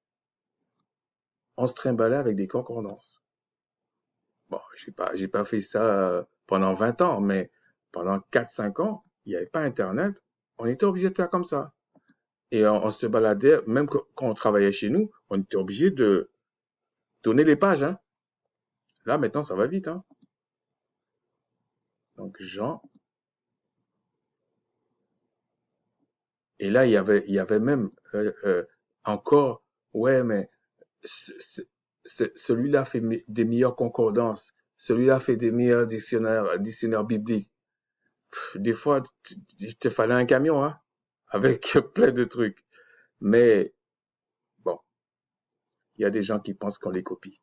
[SPEAKER 1] On se trimballait avec des concordances. Bon, j'ai pas fait ça pendant 20 ans, mais pendant 4-5 ans, il n'y avait pas Internet. On était obligé de faire comme ça. Et on se baladait, même quand on travaillait chez nous, on était obligé de tourner les pages, hein. Là, maintenant, ça va vite, hein. Donc, Jean. Et là, il y avait même encore, ouais, mais celui-là fait des meilleures concordances. Celui-là fait des meilleurs dictionnaires bibliques. Des fois, il te fallait un camion, hein, avec plein de trucs. Mais bon, il y a des gens qui pensent qu'on les copie.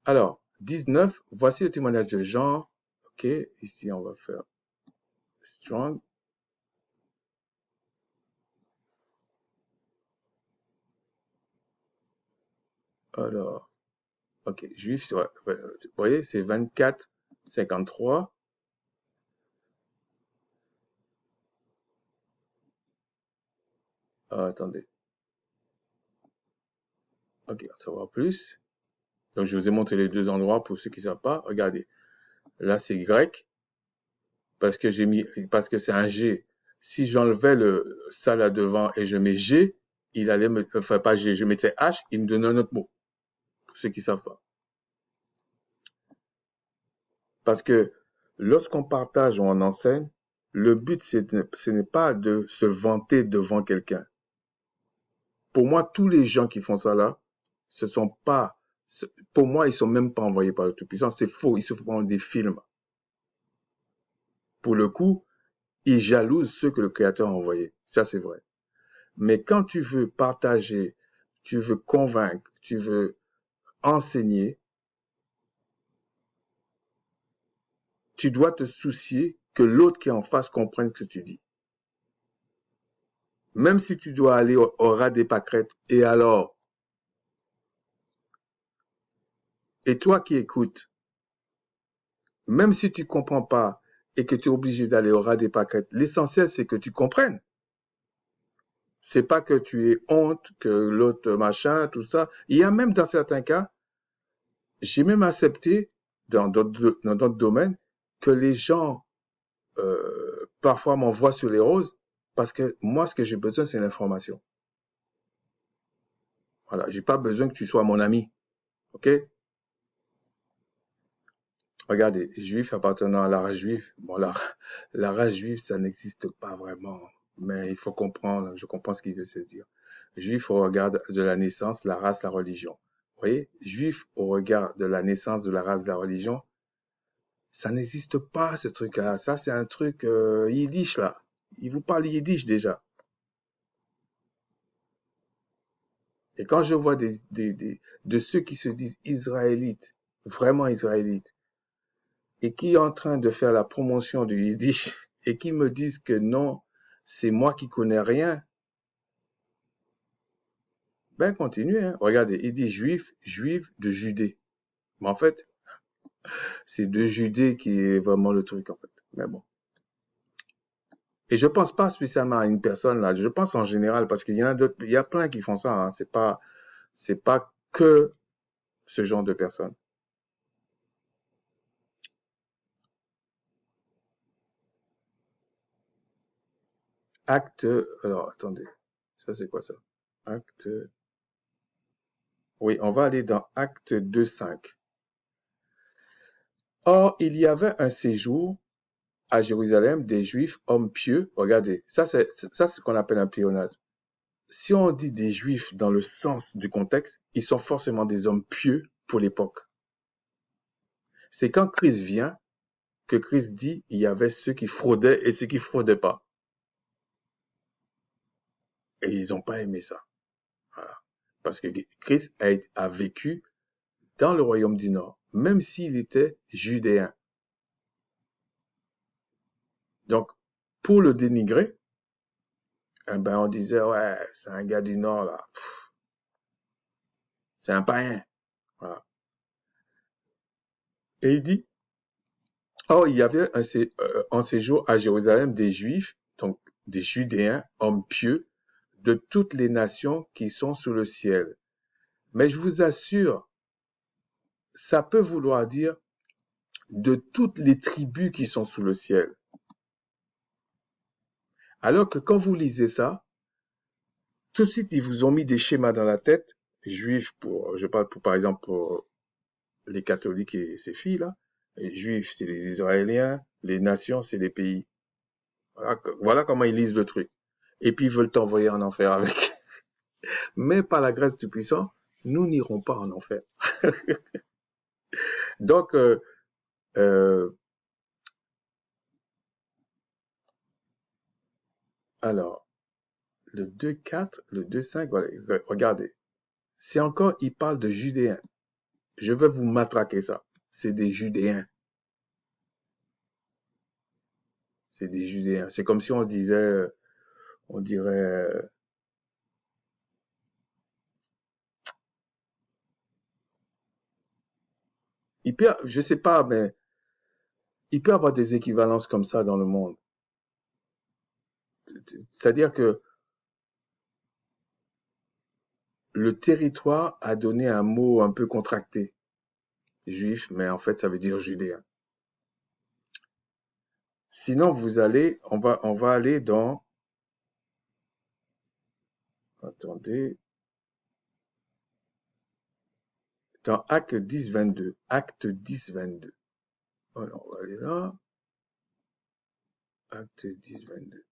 [SPEAKER 1] Alors, 19, voici le témoignage de Jean. OK, ici, on va faire strong. Alors, OK, juif, vous voyez, c'est 24, 53. Attendez. OK, on va savoir plus. Donc, je vous ai montré les deux endroits pour ceux qui ne savent pas. Regardez. Là, c'est grec parce que parce que c'est un G. Si j'enlevais ça là devant et je mets G, il allait enfin pas G, je mettais H, il me donnait un autre mot. Pour ceux qui ne savent pas. Parce que lorsqu'on partage ou on enseigne, le but, ce n'est pas de se vanter devant quelqu'un. Pour moi, tous les gens qui font ça là, ce sont pas, pour moi, ils sont même pas envoyés par le Tout-Puissant. C'est faux. Ils se font des films. Pour le coup, ils jalousent ceux que le Créateur a envoyés. Ça, c'est vrai. Mais quand tu veux partager, tu veux convaincre, tu veux enseigner, tu dois te soucier que l'autre qui est en face comprenne ce que tu dis. Même si tu dois aller au ras des pâquerettes, et alors, et toi qui écoutes, même si tu comprends pas et que tu es obligé d'aller au ras des pâquerettes, l'essentiel c'est que tu comprennes. C'est pas que tu aies honte, que l'autre machin, tout ça. Il y a même dans certains cas, j'ai même accepté dans d'autres domaines que les gens parfois m'envoient sur les roses parce que moi ce que j'ai besoin c'est l'information. Voilà, j'ai pas besoin que tu sois mon ami, ok? Regardez, juif appartenant à la race juive. Bon, la race juive, ça n'existe pas vraiment. Mais il faut comprendre, je comprends ce qu'il veut se dire. Juif au regard de la naissance, la race, la religion. Vous voyez, juif au regard de la naissance, de la race, de la religion, ça n'existe pas ce truc-là. Ça, c'est un truc yiddish, là. Il vous parle yiddish déjà. Et quand je vois de ceux qui se disent israélites, vraiment israélites, et qui est en train de faire la promotion du yiddish et qui me disent que non, c'est moi qui connais rien, ben continuez. Hein. Regardez, il dit juif, juif de Judée. Mais en fait, c'est de Judée qui est vraiment le truc en fait. Mais bon. Et je pense pas spécialement à une personne là, je pense en général parce qu'il y en a d'autres, il y a plein qui font ça. Hein. C'est pas que ce genre de personnes. Acte, alors attendez, ça c'est quoi ça? Acte, oui, on va aller dans Acte 2:5. Or, il y avait un séjour à Jérusalem des Juifs, hommes pieux. Regardez, ça c'est ce qu'on appelle un pléonasme. Si on dit des Juifs dans le sens du contexte, ils sont forcément des hommes pieux pour l'époque. C'est quand Christ vient que Christ dit il y avait ceux qui fraudaient et ceux qui fraudaient pas. Et ils n'ont pas aimé ça. Voilà. Parce que Christ a vécu dans le royaume du Nord, même s'il était judéen. Donc, pour le dénigrer, eh ben, on disait, ouais, c'est un gars du Nord, là. C'est un païen. Voilà. Et il dit, oh, il y avait en séjour à Jérusalem des Juifs, donc des Judéens, hommes pieux, de toutes les nations qui sont sous le ciel. Mais je vous assure, ça peut vouloir dire de toutes les tribus qui sont sous le ciel. Alors que quand vous lisez ça, tout de suite, ils vous ont mis des schémas dans la tête, juifs je parle par exemple pour les catholiques et ces filles-là. Les juifs, c'est les Israéliens, les nations, c'est les pays. Voilà comment ils lisent le truc. Et puis ils veulent t'envoyer en enfer avec. Mais par la grâce du puissant, nous n'irons pas en enfer. Donc, euh, Alors, le 2,4, le 2,5, voilà, regardez. C'est encore, il parle de Judéens. Je vais vous matraquer ça. C'est des Judéens. C'est des Judéens. C'est comme si on disait, on dirait, je sais pas, mais il peut y avoir des équivalences comme ça dans le monde. C'est-à-dire que le territoire a donné un mot un peu contracté, juif, mais en fait, ça veut dire judéen. Sinon, on va aller attendez, dans Acte 10, 22. Acte 10, 22. Alors, on va aller là. Acte 10, 22.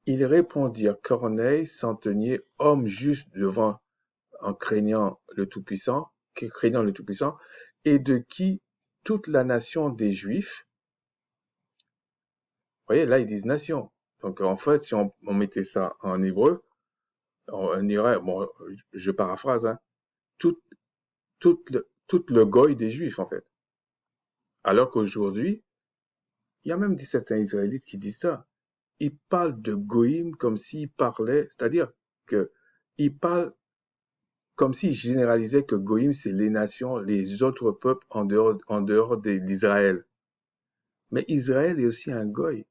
[SPEAKER 1] Ils répondirent, Corneille, centenier, homme juste devant, en craignant le Tout-Puissant, et de qui toute la nation des Juifs, vous voyez, là, ils disent nation. Donc, en fait, si on mettait ça en hébreu, on dirait, bon, je paraphrase, hein, tout, tout le goy des Juifs, en fait. Alors qu'aujourd'hui, il y a même certains Israélites qui disent ça. Ils parlent de goïm comme s'ils parlaient, c'est-à-dire que ils parlent comme s'ils généralisaient que goïm, c'est les nations, les autres peuples en dehors d'Israël. Mais Israël est aussi un goy.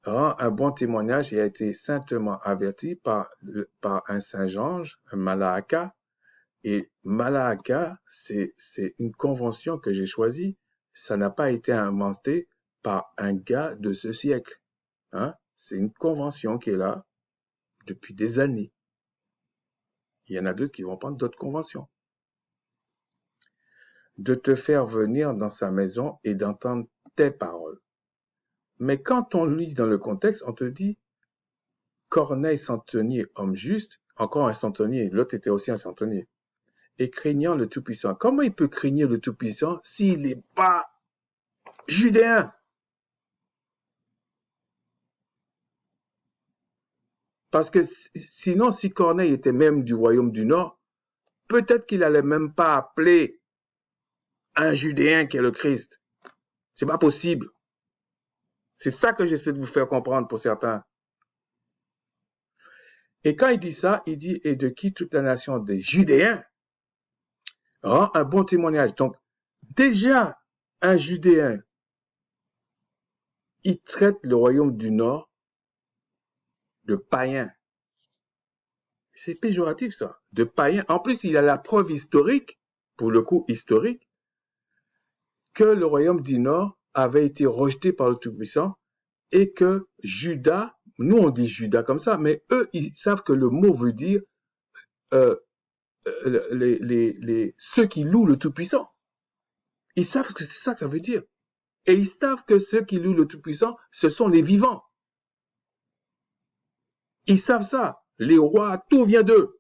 [SPEAKER 1] Rend un bon témoignage et a été saintement averti par un Saint-Jean, un Malaaka. Et Malaaka, c'est une convention que j'ai choisie. Ça n'a pas été inventé par un gars de ce siècle. Hein? C'est une convention qui est là depuis des années. Il y en a d'autres qui vont prendre d'autres conventions. De te faire venir dans sa maison et d'entendre tes paroles. Mais quand on lit dans le contexte, on te dit Corneille centenier, homme juste, encore un centenier, l'autre était aussi un centenier, et craignant le Tout-Puissant. Comment il peut craigner le Tout-Puissant s'il n'est pas judéen? Parce que sinon, si Corneille était même du royaume du Nord, peut-être qu'il allait même pas appeler un judéen qui est le Christ. C'est pas possible. C'est ça que j'essaie de vous faire comprendre pour certains. Et quand il dit ça, il dit, et de qui toute la nation des Judéens rend un bon témoignage. Donc, déjà, un Judéen, il traite le royaume du Nord de païen. C'est péjoratif, ça, de païen. En plus, il a la preuve historique, pour le coup historique, que le royaume du Nord avait été rejeté par le Tout-Puissant et que Juda, nous on dit Juda comme ça, mais eux, ils savent que le mot veut dire euh, ceux qui louent le Tout-Puissant. Ils savent que c'est ça que ça veut dire. Et ils savent que ceux qui louent le Tout-Puissant, ce sont les vivants. Ils savent ça. Les rois, tout vient d'eux.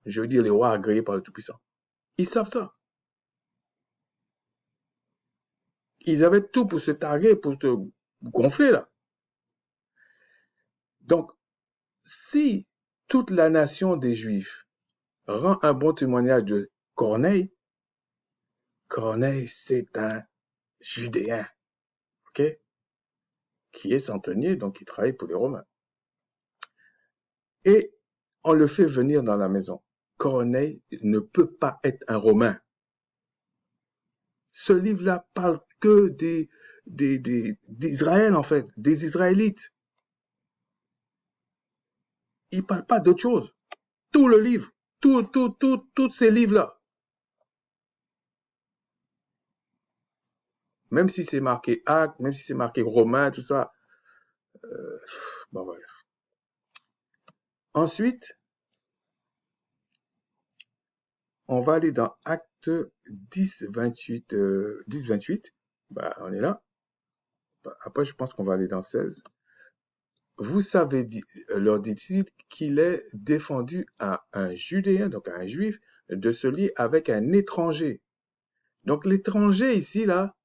[SPEAKER 1] Je veux dire les rois agréés par le Tout-Puissant. Ils savent ça. Ils avaient tout pour se targuer, pour te gonfler là. Donc, si toute la nation des Juifs rend un bon témoignage de Corneille, Corneille, c'est un Judéen, ok, qui est centenier, donc il travaille pour les Romains. Et on le fait venir dans la maison. Corneille ne peut pas être un Romain. Ce livre-là parle que d'Israël, en fait, des Israélites. Il parle pas d'autre chose. Tout le livre, tous ces livres-là. Même si c'est marqué Actes, même si c'est marqué Romain, tout ça. Bon, bref. Ensuite, on va aller dans Acte 10, 28. 10, 28. Bah, on est là. Après, je pense qu'on va aller dans 16. Vous savez, leur dit-il, qu'il est défendu à un Judéen, donc à un Juif, de se lier avec un étranger. Donc l'étranger ici, là,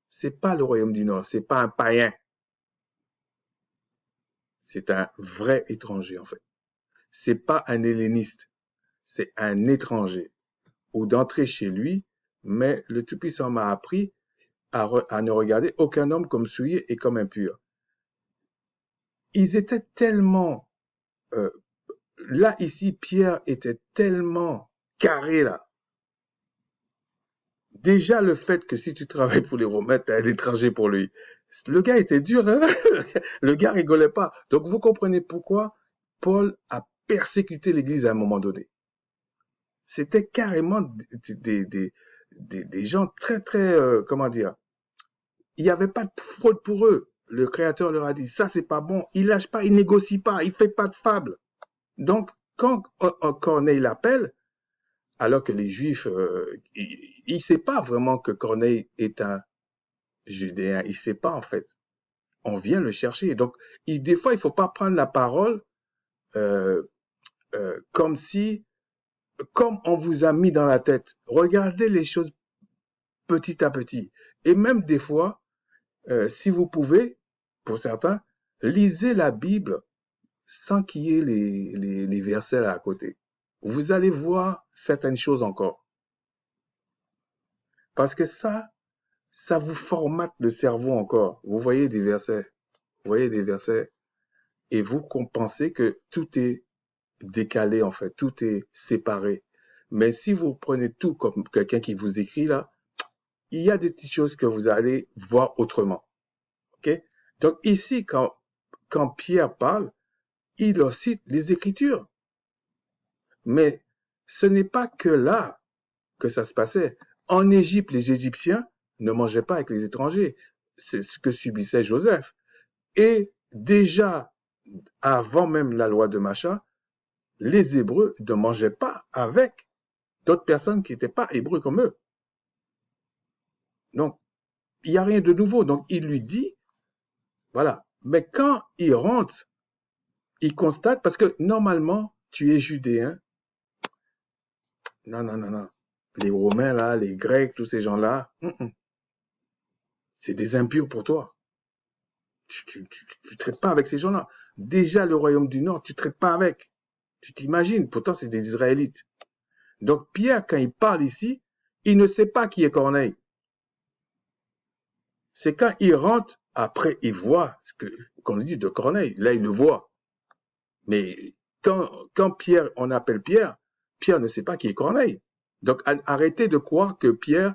[SPEAKER 1] c'est pas le royaume du Nord, c'est pas un païen. C'est un vrai étranger, en fait. C'est pas un helléniste, c'est un étranger. Ou d'entrer chez lui, mais le Tout-Puissant m'a appris à ne regarder aucun homme comme souillé et comme impur. Ils étaient tellement... euh, là, ici, Pierre était tellement carré, là. Déjà, le fait que si tu travailles pour les Romains, t'es un étranger pour lui. Le gars était dur, hein. Le gars rigolait pas. Donc, vous comprenez pourquoi Paul a persécuté l'Église à un moment donné. C'était carrément des gens très, très, comment dire, il n'y avait pas de faute pour eux. Le Créateur leur a dit, ça, c'est pas bon. Il lâche pas, il négocie pas, il fait pas de fable. Donc, quand Corneille l'appelle, alors que les Juifs, il ne sait pas vraiment que Corneille est un Judéen. Il ne sait pas, en fait. On vient le chercher. Donc, des fois, il ne faut pas prendre la parole euh, comme si, comme on vous a mis dans la tête. Regardez les choses petit à petit. Et même des fois, si vous pouvez, pour certains, lisez la Bible sans qu'il y ait les versets là à côté. Vous allez voir certaines choses encore. Parce que ça vous formate le cerveau encore. Vous voyez des versets, et vous pensez que tout est décalé en fait, tout est séparé. Mais si vous prenez tout comme quelqu'un qui vous écrit là, il y a des petites choses que vous allez voir autrement. Ok? Donc ici, quand Pierre parle, il leur cite les Écritures. Mais ce n'est pas que là que ça se passait. En Égypte, les Égyptiens ne mangeaient pas avec les étrangers. C'est ce que subissait Joseph. Et déjà, avant même la loi de Macha, les Hébreux ne mangeaient pas avec d'autres personnes qui n'étaient pas Hébreux comme eux. Donc, il n'y a rien de nouveau. Donc, il lui dit, voilà. Mais quand il rentre, il constate, parce que normalement, tu es judéen. Non, non, non, non. Les Romains, là, les Grecs, tous ces gens-là, c'est des impurs pour toi. Tu traites pas avec ces gens-là. Déjà, le royaume du Nord, tu traites pas avec. Tu t'imagines, pourtant, c'est des Israélites. Donc, Pierre, quand il parle ici, il ne sait pas qui est Corneille. C'est quand il rentre, après, il voit ce qu'on dit de Corneille. Là, il le voit. Mais quand Pierre, on appelle Pierre, Pierre ne sait pas qui est Corneille. Donc, arrêtez de croire que Pierre,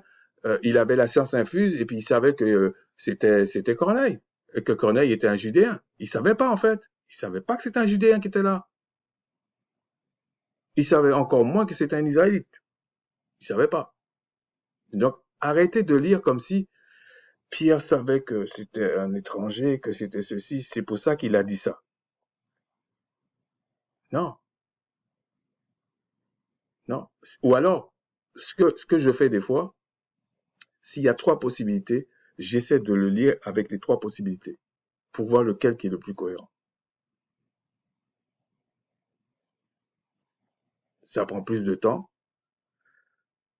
[SPEAKER 1] il avait la science infuse et puis il savait que c'était Corneille. Et que Corneille était un Judéen. Il savait pas, en fait. Il savait pas que c'était un Judéen qui était là. Il savait encore moins que c'était un Israélite. Il savait pas. Donc, arrêtez de lire comme si Pierre savait que c'était un étranger, que c'était ceci. C'est pour ça qu'il a dit ça. Non, non. Ou alors, ce que je fais des fois, s'il y a trois possibilités, j'essaie de le lire avec les trois possibilités pour voir lequel qui est le plus cohérent. Ça prend plus de temps,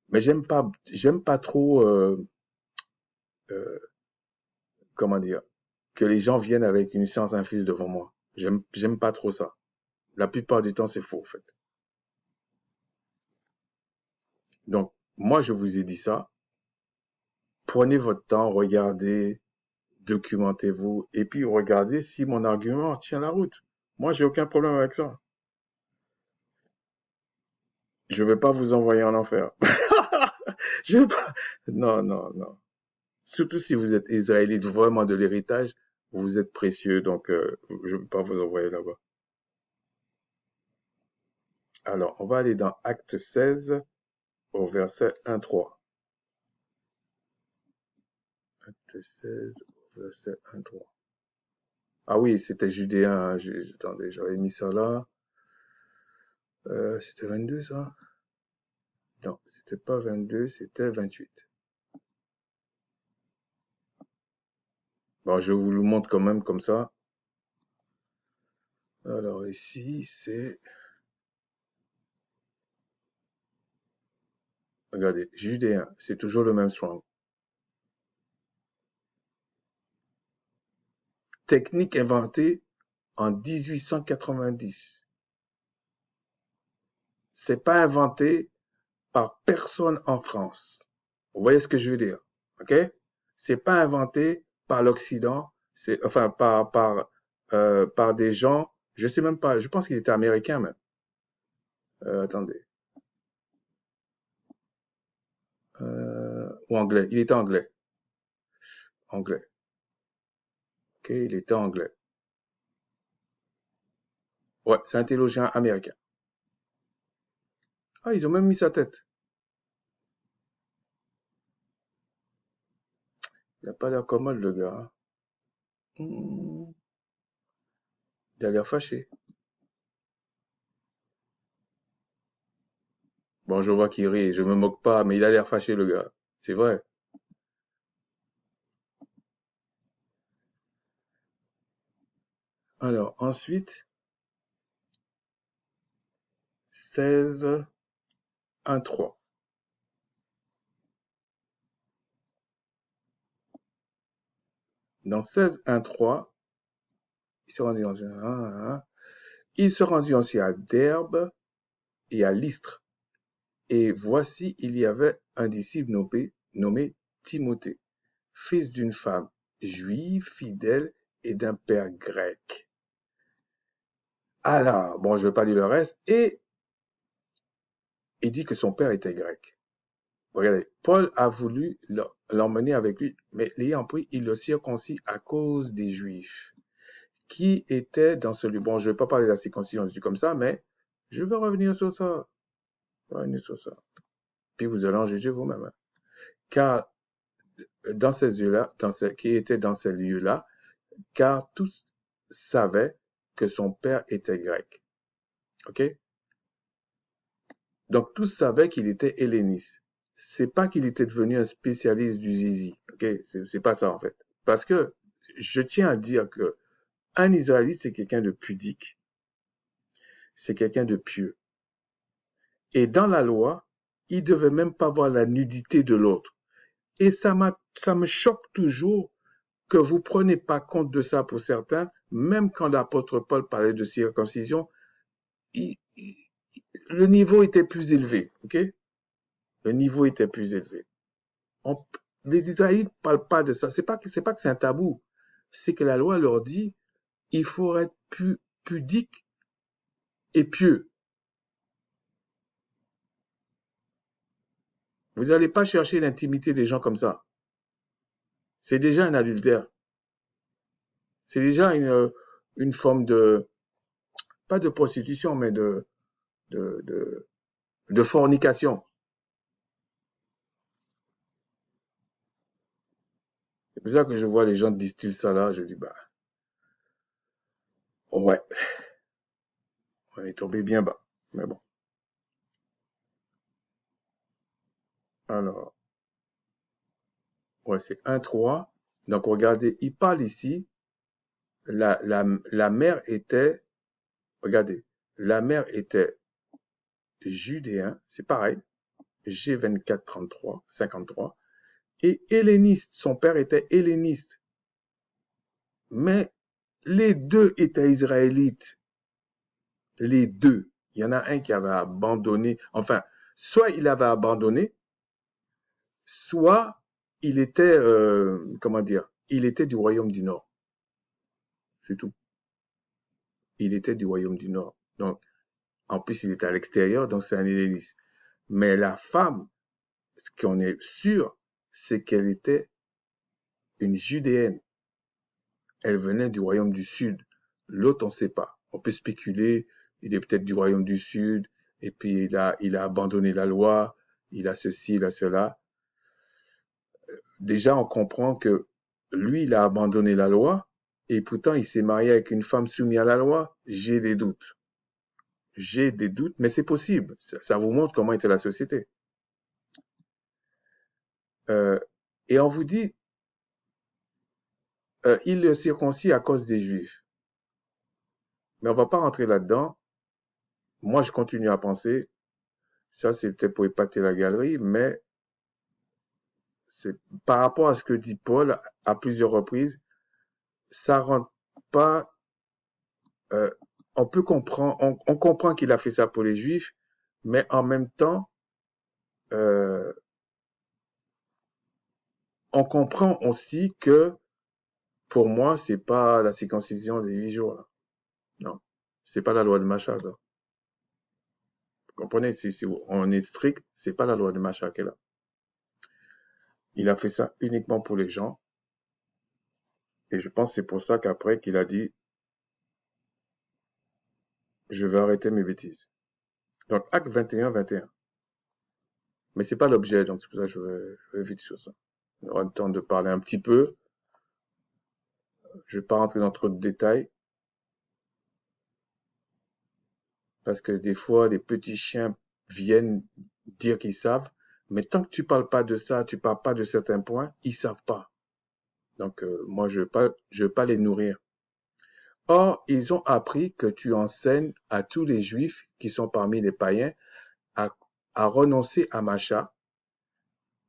[SPEAKER 1] mais j'aime pas trop, euh, comment dire, que les gens viennent avec une science infuse devant moi. J'aime pas trop ça. La plupart du temps, c'est faux, en fait. Donc, moi, je vous ai dit ça. Prenez votre temps, regardez, documentez-vous, et puis regardez si mon argument tient la route. Moi, j'ai aucun problème avec ça. Je vais pas vous envoyer en enfer. Je veux pas... Non, non, non. Surtout si vous êtes israélite vraiment de l'héritage, vous êtes précieux, donc je ne vais pas vous envoyer là-bas. Alors, on va aller dans Acte 16 au verset 1-3. Acte 16 au verset 1-3. Ah oui, c'était judéen. Hein. Attendez, j'aurais mis ça là. C'était 22 ça? Non, c'était pas 22, c'était 28. Bon, je vous le montre quand même comme ça. Alors ici, c'est Regardez, judéen, c'est toujours le même strong. Technique inventée en 1890. C'est pas inventé par personne en France. Vous voyez ce que je veux dire? OK? C'est pas inventé par l'Occident, c'est enfin par des gens, je sais même pas, je pense qu'il était américain même. Attendez. Ou anglais, il était anglais. Anglais. OK, il était anglais. Ouais, c'est un théologien américain. Ah, ils ont même mis sa tête. Il a pas l'air commode le gars, hein. Hmm, il a l'air fâché. Bon, je vois qu'il rit, je me moque pas, mais il a l'air fâché le gars. C'est vrai. Alors, ensuite, 16-1-3. Dans 16-1-3, il se rendit il se rendit aussi à Derbe et à Lystre. Et voici, il y avait un disciple nommé Timothée, fils d'une femme juive fidèle et d'un père grec. Alors, bon, je ne vais pas lire le reste. Et il dit que son père était grec. Regardez, Paul a voulu l'emmener avec lui, mais l'ayant pris, il le circoncit à cause des Juifs qui étaient dans ce lieu. Bon, je ne vais pas parler de la circoncision, je dis comme ça, mais je vais revenir sur ça. Revenir sur ça. Puis vous allez en juger vous-même, hein. Car dans ces lieux-là, qui étaient dans ces lieux-là, car tous savaient que son père était grec. OK? Donc tous savaient qu'il était helléniste. C'est pas qu'il était devenu un spécialiste du zizi. OK? C'est pas ça en fait. Parce que je tiens à dire que un Israélite, c'est quelqu'un de pudique, c'est quelqu'un de pieux. Et dans la loi, il devait même pas voir la nudité de l'autre. Et ça me choque toujours que vous prenez pas compte de ça pour certains, même quand l'apôtre Paul parlait de circoncision, il, il, le niveau était plus élevé, ok? Le niveau était plus élevé. On, les Israélites ne parlent pas de ça. C'est pas que c'est un tabou. C'est que la loi leur dit, il faut être pudique et pieux. Vous n'allez pas chercher l'intimité des gens comme ça. C'est déjà un adultère. C'est déjà une forme de, pas de prostitution, mais de, de, de fornication. C'est pour ça que je vois les gens distiller ça là, je dis, bah, ouais, on est tombé bien bas. Mais bon. Alors, ouais, c'est 1-3. Donc, regardez, il parle ici, la mère était, regardez, la mère était judéen, c'est pareil, G24-33, 53, et helléniste, son père était helléniste. Mais les deux étaient israélites, les deux. Il y en a un qui avait abandonné, enfin, soit il avait abandonné, soit il était, comment dire, il était du royaume du Nord, c'est tout. Il était du royaume du Nord. Donc, en plus, il était à l'extérieur, donc c'est un helléniste. Mais la femme, ce qu'on est sûr, c'est qu'elle était une judéenne. Elle venait du royaume du Sud. L'autre, on ne sait pas. On peut spéculer, il est peut-être du royaume du Sud, et puis il a abandonné la loi, il a ceci, il a cela. Déjà, on comprend que lui, il a abandonné la loi, et pourtant, il s'est marié avec une femme soumise à la loi. J'ai des doutes. J'ai des doutes, mais c'est possible. Ça vous montre comment était la société. Euh, et on vous dit, il le circoncis à cause des Juifs. Mais on va pas rentrer là-dedans. Moi, je continue à penser, Ça, c'était pour épater la galerie, mais c'est par rapport à ce que dit Paul à plusieurs reprises, ça rentre pas. euh, on peut comprendre, on comprend qu'il a fait ça pour les Juifs, mais en même temps, euh, on comprend aussi que pour moi, c'est pas la circoncision des 8 jours, là. Non, c'est pas la loi de Macha, ça. Vous comprenez? Si on est strict, c'est pas la loi de Macha qu'elle a. Il a fait ça uniquement pour les gens, et je pense que c'est pour ça qu'après qu'il a dit, je vais arrêter mes bêtises. Donc, acte 21, 21. Mais c'est pas l'objet, donc c'est pour ça que je vais vite sur ça. On aura le temps de parler un petit peu. Je vais pas rentrer dans trop de détails, parce que des fois, les petits chiens viennent dire qu'ils savent, mais tant que tu parles pas de ça, tu parles pas de certains points, ils savent pas. Donc, moi, je veux pas les nourrir. Or, ils ont appris que tu enseignes à tous les Juifs qui sont parmi les païens à, à renoncer à Macha,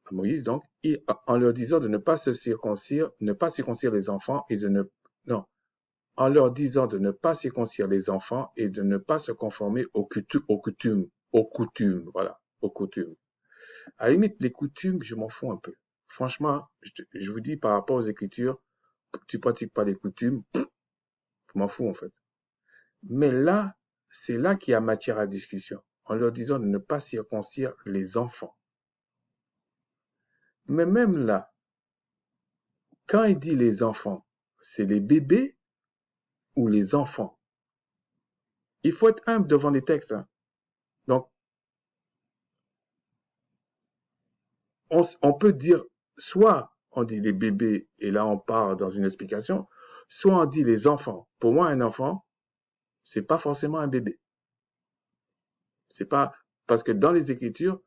[SPEAKER 1] à Moïse donc, et en leur disant de ne pas se circoncire, ne pas circoncire les enfants et de ne, non, en leur disant de ne pas circoncire les enfants et de ne pas se conformer aux coutumes, voilà, aux coutumes. À la limite, les coutumes, je m'en fous un peu. Franchement, je vous dis par rapport aux Écritures, tu pratiques pas les coutumes, je m'en fous en fait. Mais là, c'est là qu'il y a matière à discussion, en leur disant de ne pas circoncire les enfants. Mais même là, quand il dit les enfants, c'est les bébés ou les enfants? Il faut être humble devant les textes, hein. Donc, on peut dire, soit on dit les bébés, et là on part dans une explication, soit on dit les enfants. Pour moi, un enfant, c'est pas forcément un bébé. C'est pas, parce que dans les Écritures,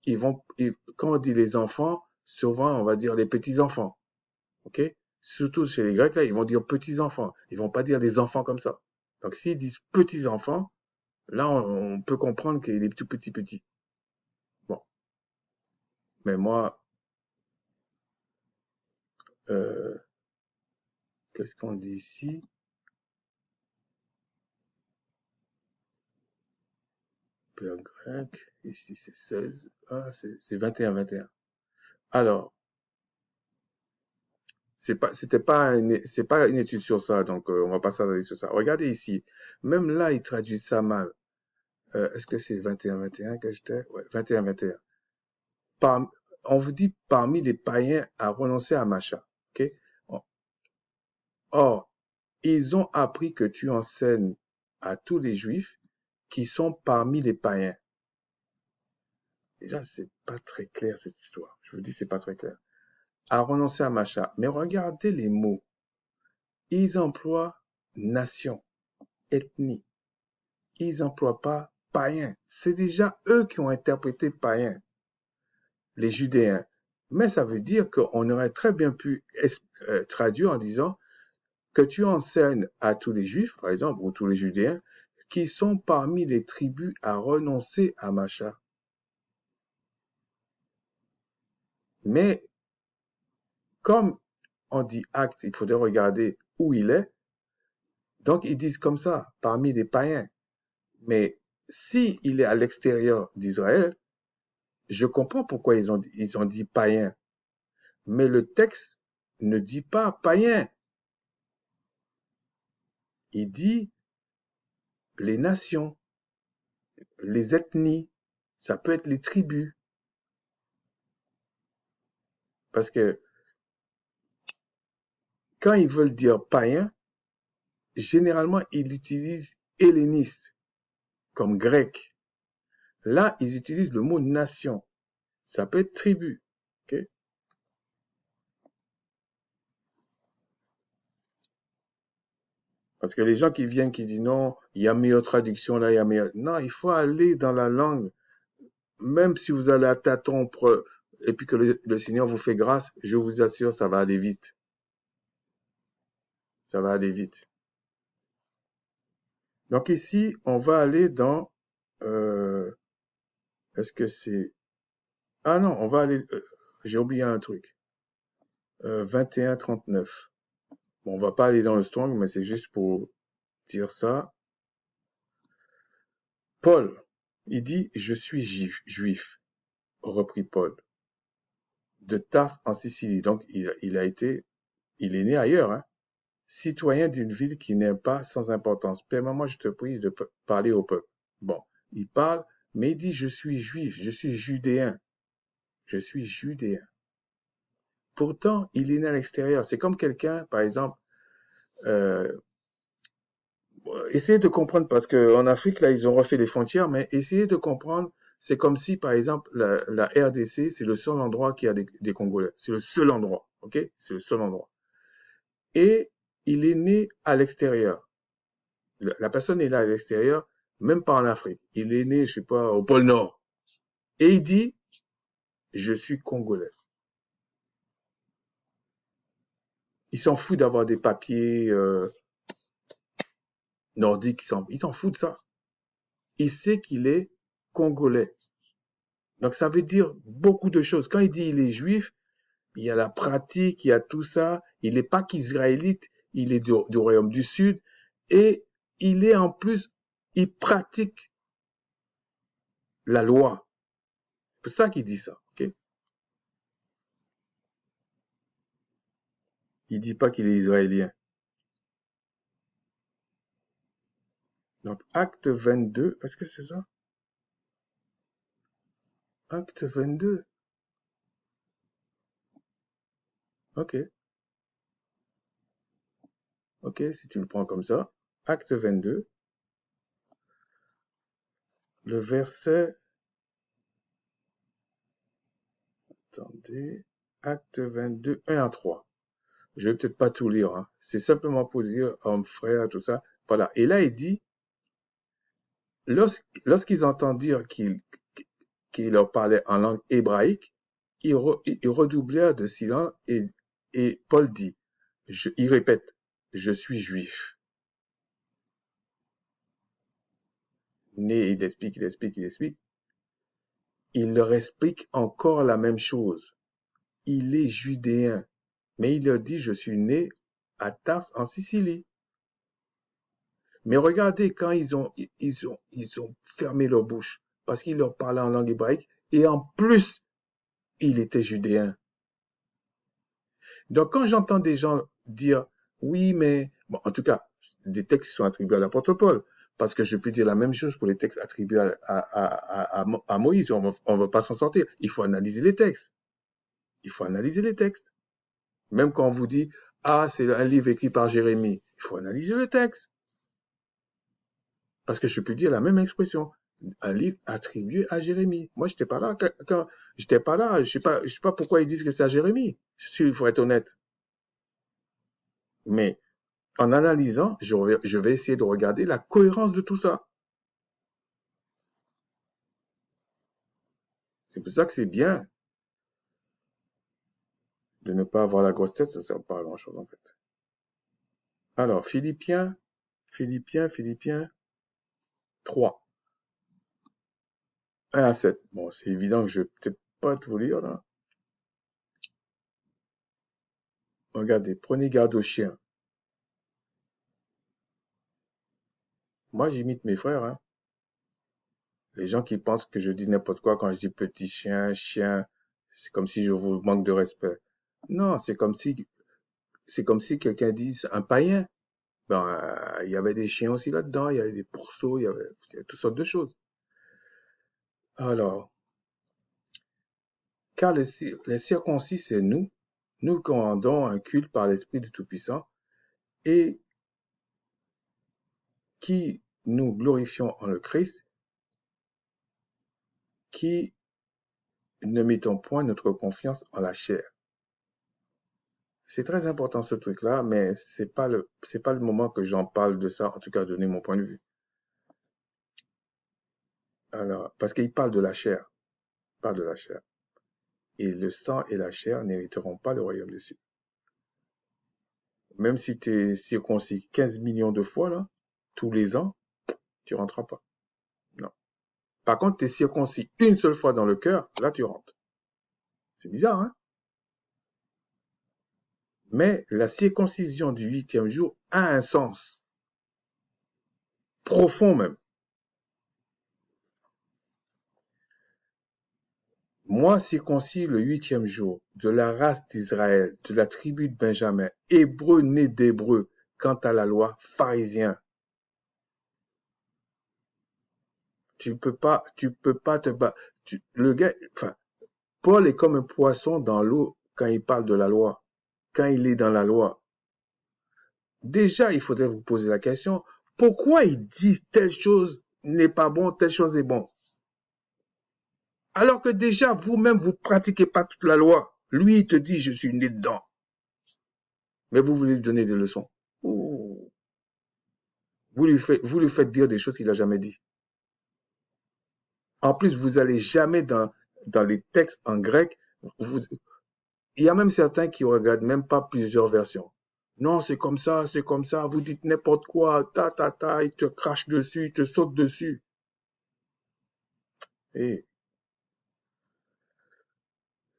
[SPEAKER 1] quand on dit les enfants, souvent on va dire les petits-enfants. OK? Surtout chez les Grecs, là, ils vont dire petits-enfants. Ils vont pas dire les enfants comme ça. Donc, s'ils disent petits-enfants, là, on peut comprendre qu'il est tout petit, petit. Bon. Mais moi, euh, qu'est-ce qu'on dit ici? Père grec, ici c'est 16. Ah, c'est 21, 21. Alors, c'est pas une étude sur ça, donc on va pas s'attarder sur ça. Regardez ici. Même là, il traduit ça mal. Est-ce que c'est 21, 21 que j'étais? Ouais, 21, 21. Par- on vous dit parmi les païens à renoncer à Macha. Ok. Or, ils ont appris que tu enseignes à tous les juifs qui sont parmi les païens. Déjà, c'est pas très clair cette histoire. Je vous dis, c'est pas très clair. À renoncer à Macha. Mais regardez les mots. Ils emploient nation, ethnie. Ils emploient pas païen. C'est déjà eux qui ont interprété païen, les Judéens. Mais ça veut dire qu'on aurait très bien pu traduire en disant que tu enseignes à tous les Juifs, par exemple, ou tous les Judéens, qui sont parmi les tribus à renoncer à Macha. Mais comme on dit acte, il faudrait regarder où il est. Donc ils disent comme ça, parmi les païens. Mais si il est à l'extérieur d'Israël, je comprends pourquoi ils ont dit païen. Mais le texte ne dit pas païen. Il dit les nations, les ethnies. Ça peut être les tribus. Parce que quand ils veulent dire païen, généralement, ils utilisent helléniste comme grec. Là, ils utilisent le mot nation. Ça peut être tribu. Okay? Parce que les gens qui viennent, qui disent non, il y a meilleure traduction là, il y a meilleure. Non, il faut aller dans la langue. Même si vous allez à tâtons et puis que le Seigneur vous fait grâce, je vous assure, ça va aller vite. Ça va aller vite. Donc ici, on va aller dans Est-ce que c'est... Ah non, on va aller... j'ai oublié un truc. 21-39. Bon, on va pas aller dans le strong, mais c'est juste pour dire ça. Paul, il dit, je suis juif, reprit Paul, de Tarse en Sicile. Donc, il est né ailleurs, hein. Citoyen d'une ville qui n'est pas sans importance. Permets-moi, je te prie de parler au peuple. Bon, il parle, mais il dit, je suis juif, je suis judéen, je suis judéen. Pourtant, il est né à l'extérieur. C'est comme quelqu'un, par exemple, euh, essayez de comprendre, parce qu'en Afrique, là, ils ont refait les frontières, mais essayez de comprendre, c'est comme si, par exemple, la RDC, c'est le seul endroit qui a des Congolais. C'est le seul endroit, ok? C'est le seul endroit. Et il est né à l'extérieur. La personne est là à l'extérieur, même pas en Afrique. Il est né, je sais pas, au pôle Nord. Et il dit, je suis Congolais. Il s'en fout d'avoir des papiers nordiques, il s'en fout de ça. Il sait qu'il est Congolais. Donc ça veut dire beaucoup de choses. Quand il dit il est juif, il y a la pratique, il y a tout ça. Il n'est pas qu'israélite, il est du royaume du Sud. Et il est en plus, il pratique la loi. C'est pour ça qu'il dit ça. Okay? Il dit pas qu'il est israélien. Donc acte 22, est-ce que c'est ça? Acte 22. Ok, ok, si tu le prends comme ça. Acte 22, le verset, attendez, acte 22, 1 à 3. Je vais peut-être pas tout lire, hein. C'est simplement pour dire homme, frère, tout ça. Voilà. Et là, il dit, lorsqu'ils entendent dire qu'il leur parlait en langue hébraïque, ils redoublèrent de silence et Paul dit, il répète, je suis juif. Né, il explique, il explique, il explique. Il leur explique encore la même chose. Il est judéen. Mais il leur dit, je suis né à Tarse en Sicile. Mais regardez quand ils ont fermé leur bouche parce qu'il leur parlait en langue hébraïque et en plus, il était judéen. Donc quand j'entends des gens dire, oui, mais, bon, en tout cas, des textes qui sont attribués à l'apôtre Paul, parce que je peux dire la même chose pour les textes attribués à Moïse, on ne va pas s'en sortir. Il faut analyser les textes. Il faut analyser les textes. Même quand on vous dit, ah, c'est un livre écrit par Jérémie, il faut analyser le texte. Parce que je peux dire la même expression. Un livre attribué à Jérémie. Moi, j'étais pas là quand j'étais pas là. Je sais pas pourquoi ils disent que c'est à Jérémie. Il faut être honnête. Mais en analysant, je vais essayer de regarder la cohérence de tout ça. C'est pour ça que c'est bien de ne pas avoir la grosse tête. Ça ne sert pas à grand chose en fait. Alors, Philippiens 3, 1 à 7. Bon, c'est évident que je vais peut-être pas tout lire là. Regardez, prenez garde aux chiens. Moi, j'imite mes frères, hein. Les gens qui pensent que je dis n'importe quoi quand je dis petit chien, chien, c'est comme si je vous manque de respect. Non, c'est comme si quelqu'un dise un païen. Ben, il y avait des chiens aussi là-dedans, il y avait des pourceaux, il y avait toutes sortes de choses. Alors, car les circoncis, c'est nous, nous qui rendons un culte par l'Esprit du Tout-Puissant et qui nous glorifions en le Christ, qui ne mettons point notre confiance en la chair. C'est très important ce truc-là, mais c'est pas le moment que j'en parle de ça, en tout cas donner mon point de vue. Alors, parce qu'il parle de la chair, il parle de la chair. Et le sang et la chair n'hériteront pas le royaume des cieux. Même si tu es circoncis 15 millions de fois, là, tous les ans, tu rentreras pas. Non. Par contre, tu es circoncis une seule fois dans le cœur, là tu rentres. C'est bizarre, hein? Mais la circoncision du 8e jour a un sens, profond même. Moi, circoncis le 8e jour, de la race d'Israël, de la tribu de Benjamin, hébreu né d'hébreu, quant à la loi, pharisien. Tu peux pas te battre. Le gars, enfin, Paul est comme un poisson dans l'eau quand il parle de la loi, quand il est dans la loi. Déjà, il faudrait vous poser la question, pourquoi il dit telle chose n'est pas bon, telle chose est bon? Alors que déjà, vous-même, vous pratiquez pas toute la loi. Lui, il te dit, je suis né dedans. Mais vous voulez lui donner des leçons. Ouh. Vous lui faites dire des choses qu'il n'a jamais dit. En plus, vous allez jamais dans les textes en grec. Il y a même certains qui regardent même pas plusieurs versions. Non, c'est comme ça, vous dites n'importe quoi, il te crache dessus, il te saute dessus. Et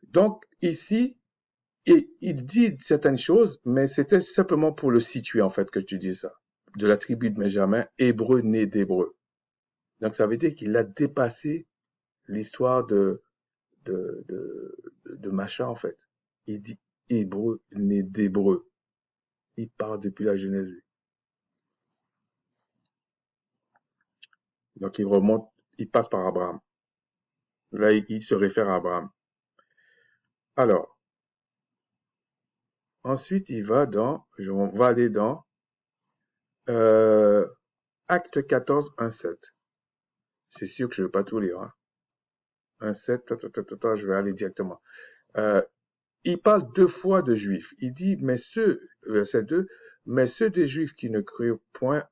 [SPEAKER 1] donc, ici, il dit certaines choses, mais c'était simplement pour le situer, en fait, que tu dis ça. De la tribu de Benjamin, hébreu né d'hébreu. Donc, ça veut dire qu'il a dépassé l'histoire de machin, en fait. Il dit hébreu né d'hébreu. Il part depuis la Genèse. Donc, il remonte, il passe par Abraham. Là, il se réfère à Abraham. Alors, ensuite, on va aller dans Acte 14, 1, 7. C'est sûr que je ne vais pas tout lire. Hein. 1, 7, je vais aller directement. Il parle deux fois de juifs. Il dit, verset 2, mais ceux des juifs qui ne crurent point,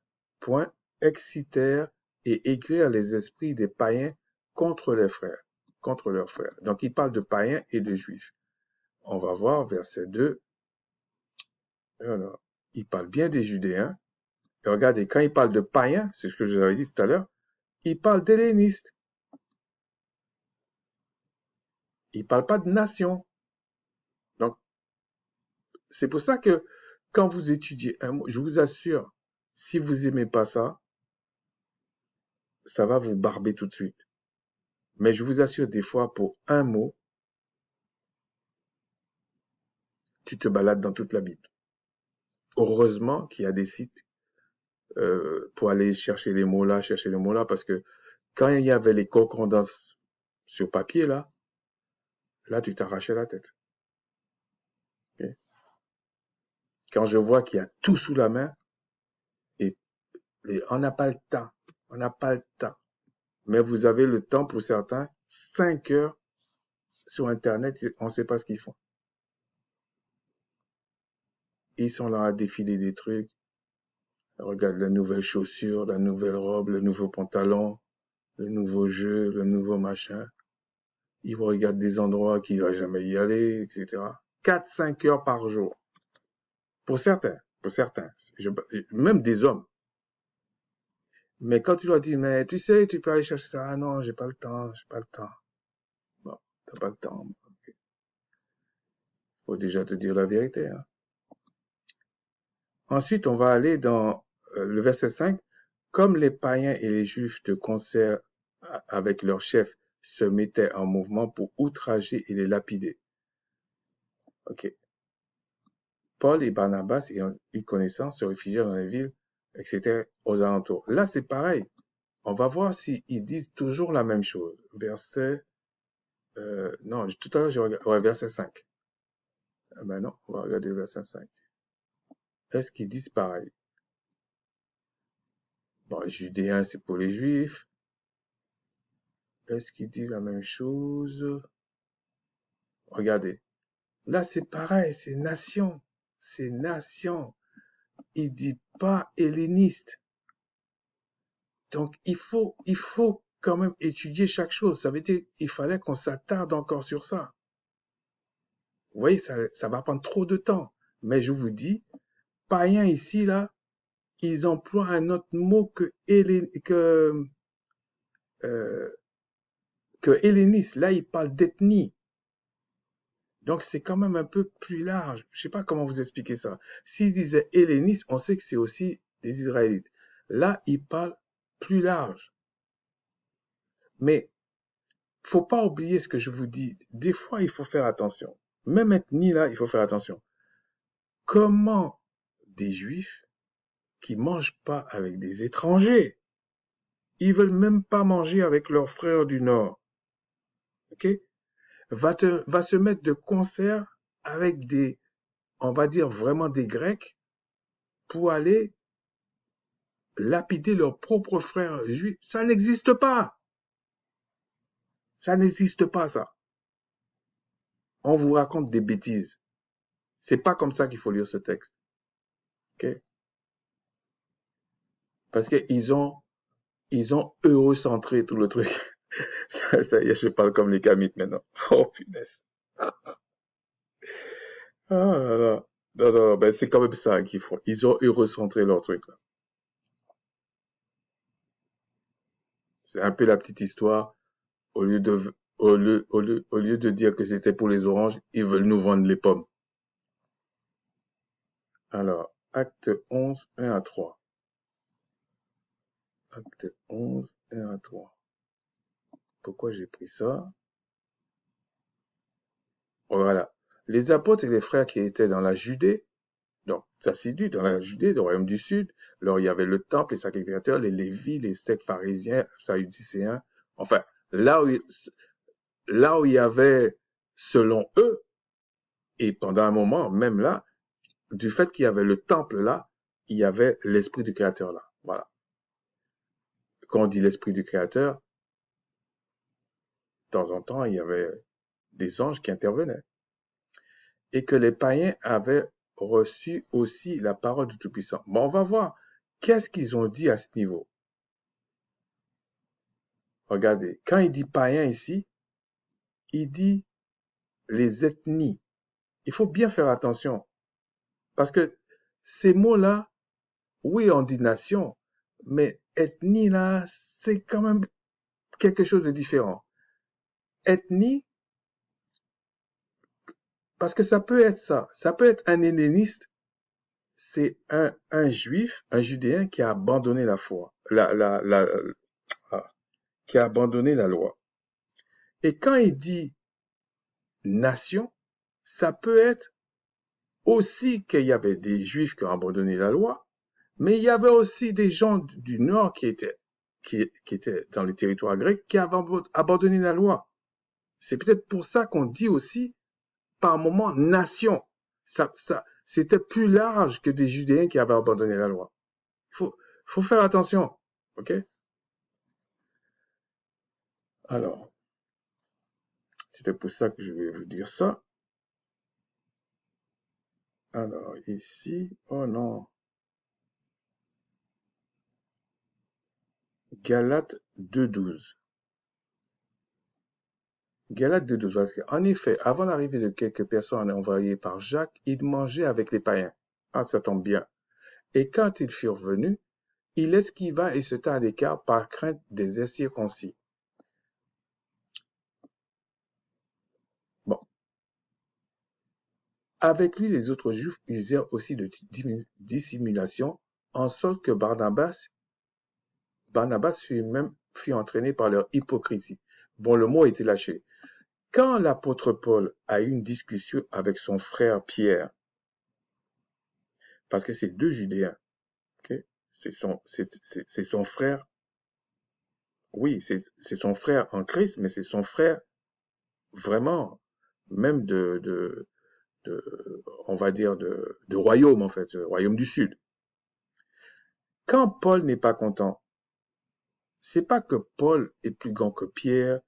[SPEAKER 1] excitèrent et aigrirent les esprits des païens contre leurs frères. Donc, il parle de païens et de juifs. On va voir verset 2. Alors, il parle bien des Judéens. Et regardez, quand il parle de païens, c'est ce que je vous avais dit tout à l'heure, il parle d'hellénistes. Il parle pas de nation. Donc, c'est pour ça que quand vous étudiez un mot, je vous assure, si vous aimez pas ça, ça va vous barber tout de suite. Mais je vous assure, des fois, pour un mot, tu te balades dans toute la Bible. Heureusement qu'il y a des sites pour aller chercher les mots là, parce que quand il y avait les concordances sur papier là, tu t'arrachais la tête. Okay? Quand je vois qu'il y a tout sous la main, et on n'a pas le temps. Mais vous avez le temps pour certains, 5 heures sur Internet, on ne sait pas ce qu'ils font. Ils sont là à défiler des trucs. Regarde la nouvelle chaussure, la nouvelle robe, le nouveau pantalon, le nouveau jeu, le nouveau machin. Ils regardent des endroits qu'ils ne vont jamais y aller, etc. 4-5 heures par jour. Pour certains. Même des hommes. Mais quand tu leur dis, mais tu sais, tu peux aller chercher ça. Ah non, j'ai pas le temps. Bon, t'as pas le temps. Okay. Faut déjà te dire la vérité. Hein. Ensuite, on va aller dans le verset 5. Comme les païens et les juifs de concert avec leurs chefs se mettaient en mouvement pour outrager et les lapider. Ok. Paul et Barnabas ayant eu connaissance se réfugièrent dans les villes, etc. aux alentours. Là, c'est pareil. On va voir s'ils disent toujours la même chose. Verset... non, tout à l'heure, j'ai regardé verset 5. Ben non, on va regarder le verset 5. Est-ce qu'ils disent pareil? Bon, Judéen, c'est pour les Juifs. Est-ce qu'ils disent la même chose? Regardez. Là, c'est pareil, c'est nation. C'est nation. Il dit pas helléniste. Donc, il faut quand même étudier chaque chose. Ça veut dire qu'il fallait qu'on s'attarde encore sur ça. Vous voyez, ça va prendre trop de temps. Mais je vous dis, païens ici, là, ils emploient un autre mot que que helléniste. Là, il parle d'ethnie. Donc, c'est quand même un peu plus large. Je sais pas comment vous expliquer ça. S'il disait helléniste, on sait que c'est aussi des Israélites. Là, il parle plus large. Mais faut pas oublier ce que je vous dis. Des fois, il faut faire attention. Même ethnie, là, il faut faire attention. Comment des Juifs qui mangent pas avec des étrangers, ils veulent même pas manger avec leurs frères du Nord, ok? Va se mettre de concert avec des, on va dire vraiment des Grecs pour aller lapider leurs propres frères juifs. Ça n'existe pas. Ça n'existe pas, ça. On vous raconte des bêtises. C'est pas comme ça qu'il faut lire ce texte, ok? Parce ils ont eurocentré tout le truc. Ça y est, je parle comme les Kamites maintenant. Oh, punaise. Ah là là. Non, non, ben c'est quand même ça qu'ils font. Ils ont eurocentré leur truc, là. C'est un peu la petite histoire. Au lieu de, au lieu de dire que c'était pour les oranges, ils veulent nous vendre les pommes. Alors, acte 11, 1 à 3. Acte 11, 1 à 3. Pourquoi j'ai pris ça? Voilà. Les apôtres et les frères qui étaient dans la Judée, donc s'assidus dans la Judée, le royaume du Sud, alors il y avait le temple, les sacrificateurs, les Lévites, les sectes pharisiens, sadducéens, enfin, là où il y avait, selon eux, et pendant un moment, même là, du fait qu'il y avait le temple là, il y avait l'esprit du Créateur là. Voilà. Quand on dit l'esprit du Créateur, de temps en temps, il y avait des anges qui intervenaient. Et que les païens avaient reçu aussi la parole du Tout-Puissant. Bon, on va voir. Qu'est-ce qu'ils ont dit à ce niveau? Regardez, quand il dit païen ici, il dit les ethnies. Il faut bien faire attention. Parce que ces mots-là, oui, on dit nation, mais ethnie, là, c'est quand même quelque chose de différent. Ethnie, parce que ça peut être ça. Ça peut être un helléniste, c'est un juif, un judéen qui a abandonné la foi, qui a abandonné la loi. Et quand il dit nation, ça peut être aussi qu'il y avait des juifs qui ont abandonné la loi, mais il y avait aussi des gens du Nord qui étaient dans les territoires grecs qui avaient abandonné la loi. C'est peut-être pour ça qu'on dit aussi, par moment, nation. C'était plus large que des Judéens qui avaient abandonné la loi. Faut faire attention, ok? Alors, c'était pour ça que je vais vous dire ça. Alors, ici, oh non, Galates 2.12. Galates 2.12, parce qu'en effet, avant l'arrivée de quelques personnes envoyées par Jacques, ils mangeaient avec les païens. Ah, ça tombe bien. Et quand ils furent venus, il esquiva et se tint à l'écart par crainte des incirconcis. Bon. Avec lui, les autres Juifs usèrent aussi de dissimulation, en sorte que Barnabas fut entraîné par leur hypocrisie. Bon, le mot a été lâché. Quand l'apôtre Paul a eu une discussion avec son frère Pierre, parce que c'est deux Judéens, okay? C'est son frère, oui, c'est son frère en Christ, mais c'est son frère vraiment, même on va dire, de royaume en fait, royaume du Sud. Quand Paul n'est pas content, c'est pas que Paul est plus grand que Pierre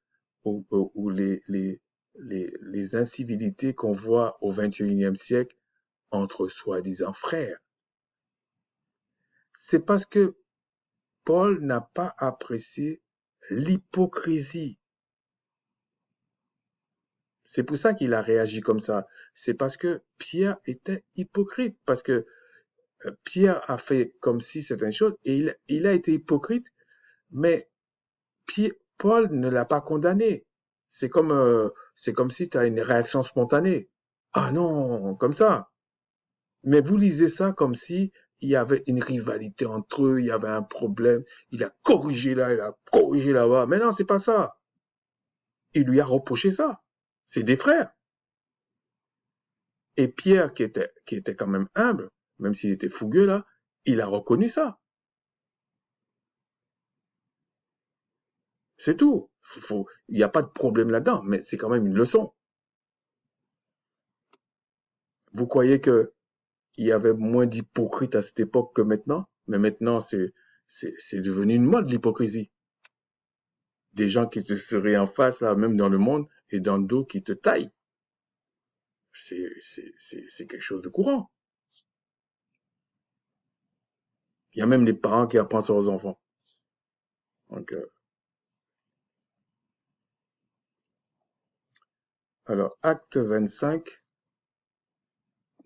[SPEAKER 1] ou les incivilités qu'on voit au XXIe siècle entre soi-disant frères. C'est parce que Paul n'a pas apprécié l'hypocrisie. C'est pour ça qu'il a réagi comme ça. C'est parce que Pierre était hypocrite, parce que Pierre a fait comme si c'était une chose et il a été hypocrite, mais Paul ne l'a pas condamné. C'est comme si tu as une réaction spontanée. Ah non, comme ça. Mais vous lisez ça comme si il y avait une rivalité entre eux, il y avait un problème, il a corrigé là, il a corrigé là-bas. Mais non, c'est pas ça. Il lui a reproché ça. C'est des frères. Et Pierre, qui était quand même humble, même s'il était fougueux là, il a reconnu ça. C'est tout. Il n'y a pas de problème là-dedans, mais c'est quand même une leçon. Vous croyez que il y avait moins d'hypocrites à cette époque que maintenant? Mais maintenant, c'est devenu une mode, l'hypocrisie. Des gens qui te seraient en face, là, même dans le monde, et dans le dos, qui te taillent. C'est quelque chose de courant. Il y a même les parents qui apprennent ça aux enfants. Donc, alors, acte 25,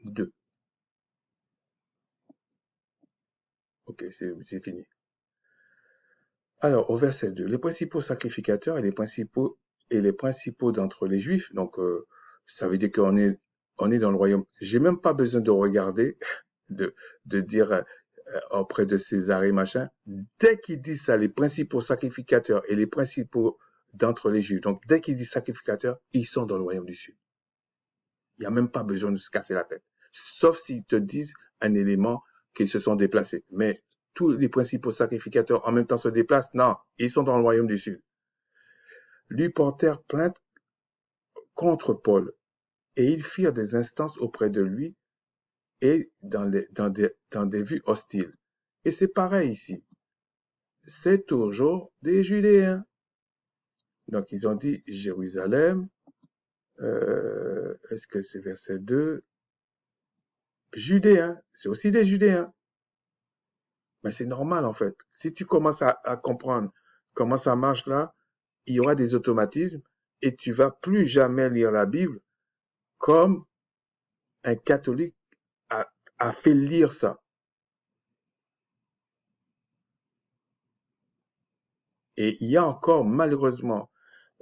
[SPEAKER 1] 2. Ok, c'est fini. Alors, au verset 2, les principaux sacrificateurs et les principaux d'entre les Juifs, donc ça veut dire on est dans le royaume. J'ai même pas besoin de regarder, de, de dire auprès de César et machin. Dès qu'il dit ça, les principaux sacrificateurs et les principaux d'entre les Juifs, donc dès qu'il dit sacrificateurs, ils sont dans le royaume du Sud. Il n'y a même pas besoin de se casser la tête. Sauf s'ils te disent un élément qu'ils se sont déplacés. Mais tous les principaux sacrificateurs en même temps se déplacent. Non, ils sont dans le royaume du Sud. Lui portèrent plainte contre Paul et ils firent des instances auprès de lui et dans des vues hostiles. Et c'est pareil ici. C'est toujours des Judéens. Donc ils ont dit Jérusalem, est-ce que c'est verset 2? Judéens, c'est aussi des Judéens. Mais c'est normal en fait. Si tu commences à comprendre comment ça marche là, il y aura des automatismes et tu vas plus jamais lire la Bible comme un catholique a fait lire ça. Et il y a encore malheureusement,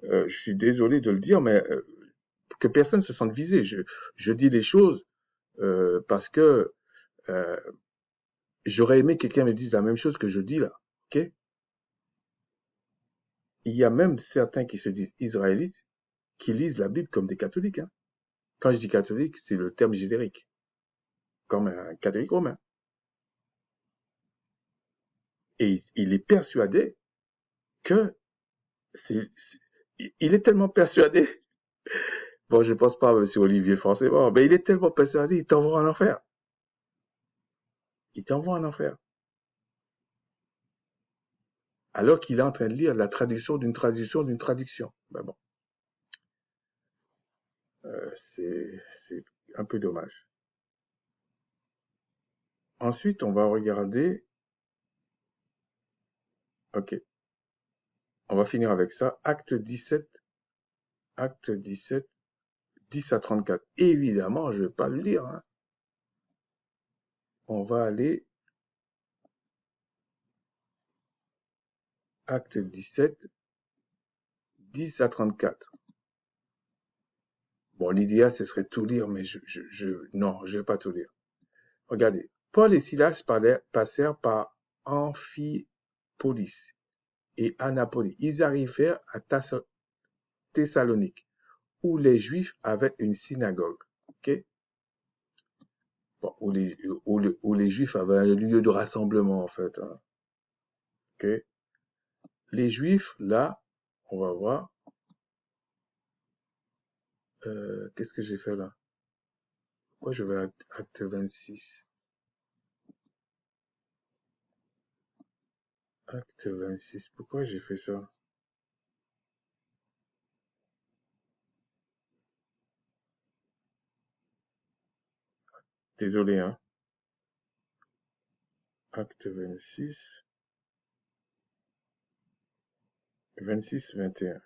[SPEAKER 1] je suis désolé de le dire, mais que personne se sente visé. Je dis les choses parce que euh, j'aurais aimé que quelqu'un me dise la même chose que je dis là. Ok? Il y a même certains qui se disent israélites qui lisent la Bible comme des catholiques. Hein. Quand je dis catholique, c'est le terme générique, comme un catholique romain. Et il est persuadé que il est tellement persuadé. Bon, je pense pas, monsieur Olivier, forcément, mais il est tellement persuadé, il t'envoie en enfer. Il t'envoie en enfer. Alors qu'il est en train de lire la traduction d'une traduction d'une traduction. Ben bon, c'est un peu dommage. Ensuite, on va regarder, ok, on va finir avec ça, acte 17, 10 à 34. Évidemment, je ne vais pas le lire. Hein. On va aller, acte 17, 10 à 34. Bon, l'idéal, ce serait tout lire, mais non, je vais pas tout lire. Regardez. Paul et Silas passèrent par Amphipolis et Annapolis. Ils arrivèrent à Thessalonique, où les Juifs avaient une synagogue. Okay? Bon, où les Juifs avaient un lieu de rassemblement, en fait. Hein. Okay? Les Juifs, là, on va voir. Qu'est-ce que j'ai fait là? Pourquoi je vais à acte 26? Acte 26, pourquoi j'ai fait ça? Désolé, hein. Acte 26, 26, 21.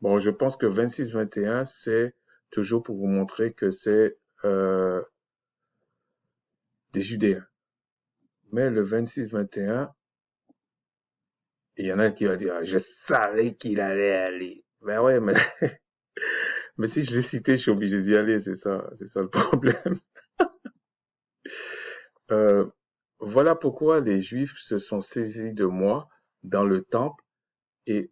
[SPEAKER 1] Bon, je pense que 26, 21, c'est toujours pour vous montrer que c'est des Judéens. Mais le 26, 21, Et il y en a qui va dire, je savais qu'il allait aller. Ben ouais, mais, mais si je l'ai cité, je suis obligé d'y aller, c'est ça le problème. Euh, voilà pourquoi les Juifs se sont saisis de moi dans le temple et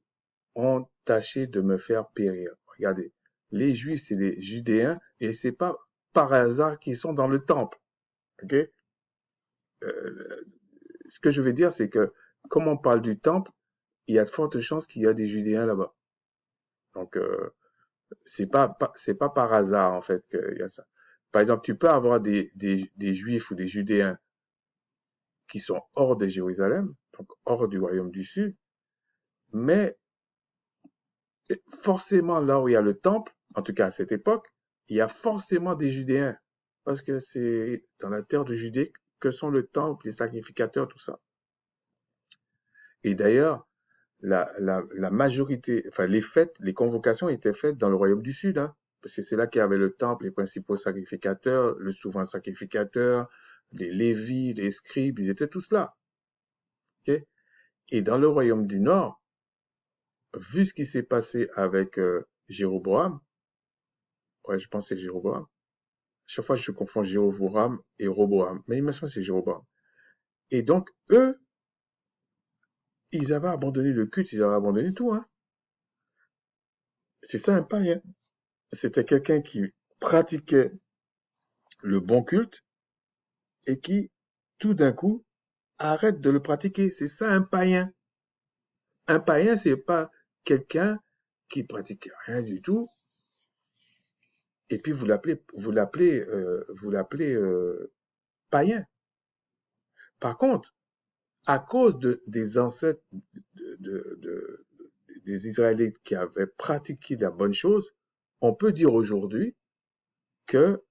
[SPEAKER 1] ont tâché de me faire périr. Regardez, les Juifs, c'est les Judéens et c'est pas par hasard qu'ils sont dans le temple. Ok? Euh, Ce que je veux dire, c'est que comme on parle du temple, il y a de fortes chances qu'il y a des Judéens là-bas. Donc, c'est pas par hasard en fait qu'il y a ça. Par exemple, tu peux avoir des Juifs ou des Judéens qui sont hors de Jérusalem, donc hors du royaume du Sud, mais forcément là où il y a le temple, en tout cas à cette époque, il y a forcément des Judéens, parce que c'est dans la terre de Judée que sont le temple, les sacrificateurs, tout ça. Et d'ailleurs, la majorité, enfin les fêtes, les convocations étaient faites dans le royaume du Sud, hein, parce que c'est là qu'il y avait le temple, les principaux sacrificateurs, le souverain sacrificateur, les Lévites, les scribes, ils étaient tous là. Ok. Et dans le royaume du Nord, vu ce qui s'est passé avec Jéroboam, ouais, je pense que c'est Jéroboam. Chaque fois, je confonds Jéroboam et Roboam, mais il me semble que c'est Jéroboam. Et donc, eux, ils avaient abandonné le culte, ils avaient abandonné tout, hein. C'est ça un païen. C'était quelqu'un qui pratiquait le bon culte et qui, tout d'un coup, arrête de le pratiquer. C'est ça un païen. Un païen, c'est pas quelqu'un qui pratique rien du tout et puis vous l'appelez païen. Par contre, à cause des ancêtres de, de- des Israélites qui avaient pratiqué la bonne chose, on peut dire aujourd'hui que